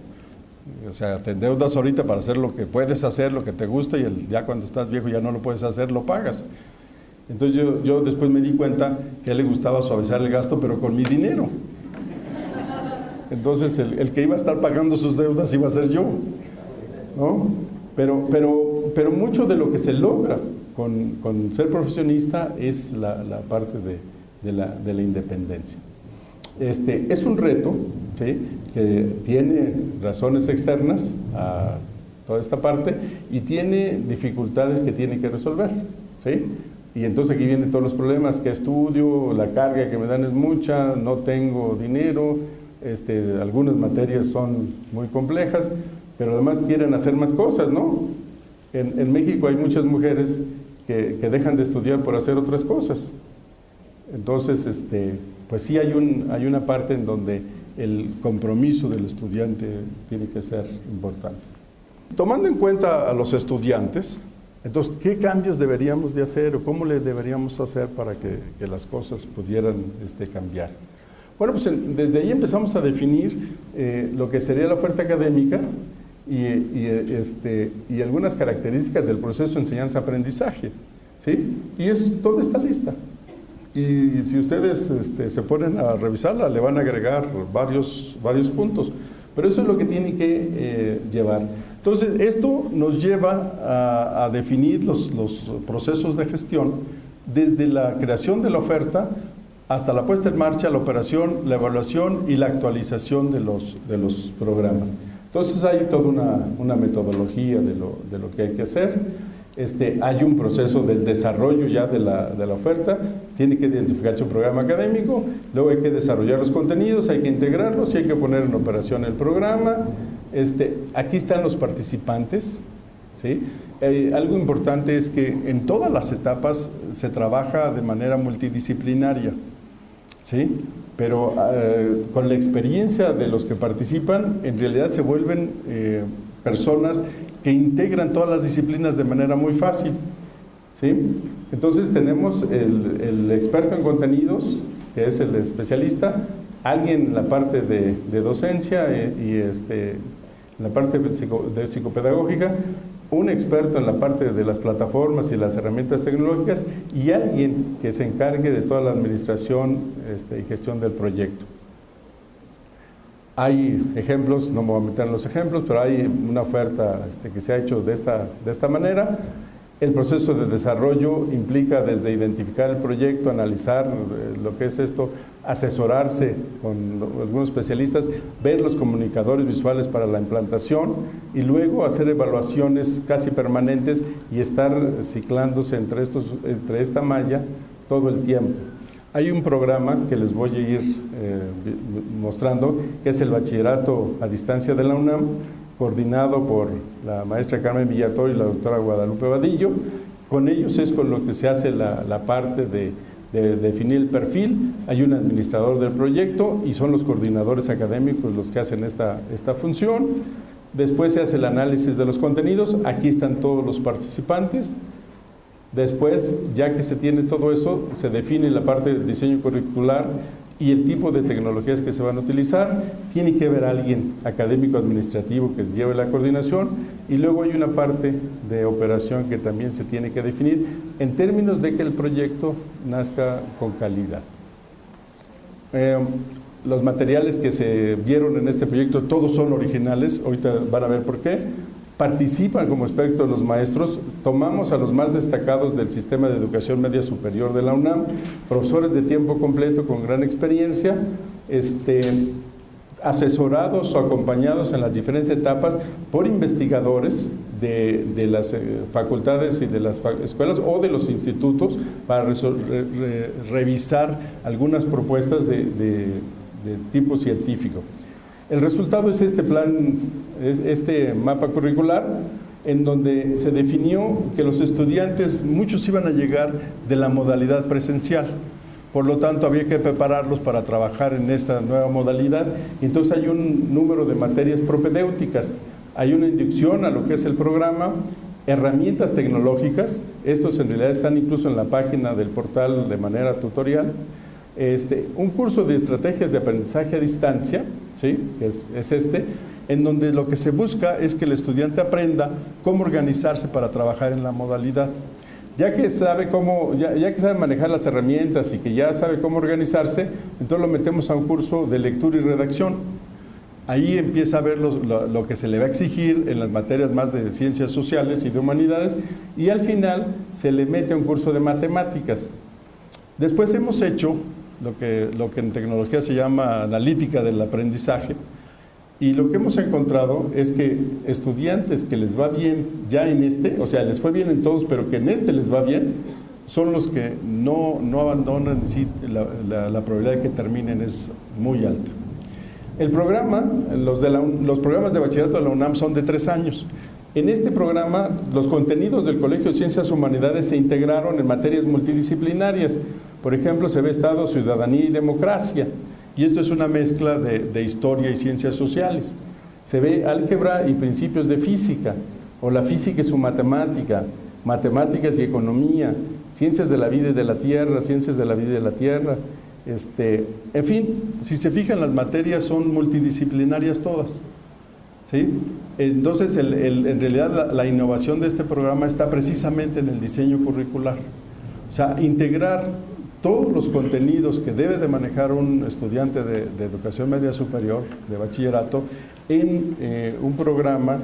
Speaker 1: O sea, te endeudas ahorita para hacer lo que puedes hacer, lo que te gusta, y ya cuando estás viejo ya no lo puedes hacer, lo pagas. Entonces yo después me di cuenta que a él le gustaba suavizar el gasto, pero con mi dinero. Entonces el que iba a estar pagando sus deudas iba a ser yo, ¿no? Pero mucho de lo que se logra con ser profesionista es la parte de la independencia. Es un reto, ¿sí? Que tiene razones externas a toda esta parte y tiene dificultades que tiene que resolver, ¿sí? Y entonces aquí vienen todos los problemas: que estudio, la carga que me dan es mucha, no tengo dinero, algunas materias son muy complejas, pero además quieren hacer más cosas, ¿no? En México hay muchas mujeres que dejan de estudiar por hacer otras cosas. Entonces, pues sí hay una parte en donde el compromiso del estudiante tiene que ser importante. Tomando en cuenta a los estudiantes, entonces, ¿qué cambios deberíamos de hacer o cómo le deberíamos hacer para que las cosas pudieran cambiar? Bueno, pues desde ahí empezamos a definir lo que sería la oferta académica y algunas características del proceso de enseñanza-aprendizaje, ¿sí? Y toda esta lista. Y si ustedes se ponen a revisarla, le van a agregar varios puntos. Pero eso es lo que tiene que llevar. Entonces, esto nos lleva a definir los procesos de gestión desde la creación de la oferta hasta la puesta en marcha, la operación, la evaluación y la actualización de los programas. Entonces, hay toda una metodología de lo que hay que hacer. Hay un proceso del desarrollo ya de la oferta, tiene que identificarse un programa académico, luego hay que desarrollar los contenidos, hay que integrarlos y hay que poner en operación el programa. Aquí están los participantes, ¿sí? Algo importante es que en todas las etapas se trabaja de manera multidisciplinaria, ¿sí? Pero con la experiencia de los que participan, en realidad se vuelven personas que integran todas las disciplinas de manera muy fácil, ¿sí? Entonces tenemos el experto en contenidos, que es el especialista, alguien en la parte de docencia y en la parte de psicopedagógica, un experto en la parte de las plataformas y las herramientas tecnológicas y alguien que se encargue de toda la administración y gestión del proyecto. Hay ejemplos, no me voy a meter en los ejemplos, pero hay una oferta que se ha hecho de esta manera. El proceso de desarrollo implica desde identificar el proyecto, analizar lo que es esto, asesorarse con algunos especialistas, ver los comunicadores visuales para la implantación y luego hacer evaluaciones casi permanentes y estar ciclándose entre esta malla todo el tiempo. Hay un programa que les voy a ir mostrando, que es el Bachillerato a Distancia de la UNAM, coordinado por la maestra Carmen Villator y la doctora Guadalupe Vadillo. Con ellos es con lo que se hace la parte de definir el perfil. Hay un administrador del proyecto y son los coordinadores académicos los que hacen esta función. Después se hace el análisis de los contenidos. Aquí están todos los participantes. Después, ya que se tiene todo eso, se define la parte de diseño curricular y el tipo de tecnologías que se van a utilizar. Tiene que haber alguien académico administrativo que lleve la coordinación y luego hay una parte de operación que también se tiene que definir en términos de que el proyecto nazca con calidad. Los materiales que se vieron en este proyecto, todos son originales, ahorita van a ver por qué. Participan como expertos los maestros, tomamos a los más destacados del sistema de educación media superior de la UNAM, profesores de tiempo completo con gran experiencia, asesorados o acompañados en las diferentes etapas por investigadores de las facultades y de las escuelas o de los institutos para revisar algunas propuestas de tipo científico. El resultado es este plan, este mapa curricular, en donde se definió que los estudiantes, muchos iban a llegar de la modalidad presencial, por lo tanto había que prepararlos para trabajar en esta nueva modalidad, y entonces hay un número de materias propedéuticas, hay una inducción a lo que es el programa, herramientas tecnológicas, estos en realidad están incluso en la página del portal de manera tutorial, un curso de estrategias de aprendizaje a distancia, ¿sí? Es en donde lo que se busca es que el estudiante aprenda cómo organizarse para trabajar en la modalidad. Ya que sabe ya que sabe manejar las herramientas y que ya sabe cómo organizarse, entonces lo metemos a un curso de lectura y redacción. Ahí empieza a ver lo que se le va a exigir en las materias más de ciencias sociales y de humanidades, y al final se le mete a un curso de matemáticas. Después hemos hecho lo que en tecnología se llama analítica del aprendizaje, y lo que hemos encontrado es que estudiantes que les va bien ya en o sea, les fue bien en todos, pero que en les va bien, son los que no abandonan, sí, la probabilidad de que terminen es muy alta. El programa, los programas de bachillerato de la UNAM son de 3 años. En este programa, los contenidos del Colegio de Ciencias Humanidades se integraron en materias multidisciplinarias. Por ejemplo, se ve Estado, Ciudadanía y Democracia. Y esto es una mezcla de historia y ciencias sociales. Se ve álgebra y principios de física, o la física y su matemática, matemáticas y economía, ciencias de la vida y de la tierra, ciencias de la vida y de la tierra. En fin, si se fijan, las materias son multidisciplinarias todas, ¿sí? Entonces, en realidad, la innovación de este programa está precisamente en el diseño curricular. O sea, integrar todos los contenidos que debe de manejar un estudiante de educación media superior, de bachillerato, en un programa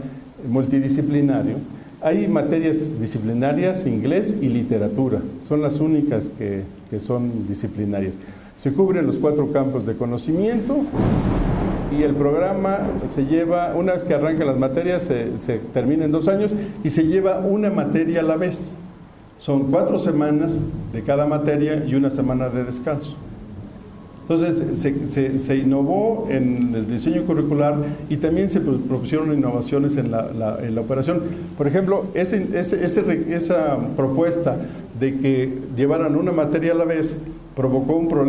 Speaker 1: multidisciplinario. Hay materias disciplinarias, inglés y literatura, son las únicas que son disciplinarias. Se cubren los 4 campos de conocimiento y el programa se lleva, una vez que arrancan las materias, se termina en 2 años y se lleva una materia a la vez. Son 4 semanas de cada materia y 1 semana de descanso. Entonces, se innovó en el diseño curricular y también se propusieron innovaciones en la operación. Por ejemplo, esa propuesta de que llevaran una materia a la vez provocó un problema.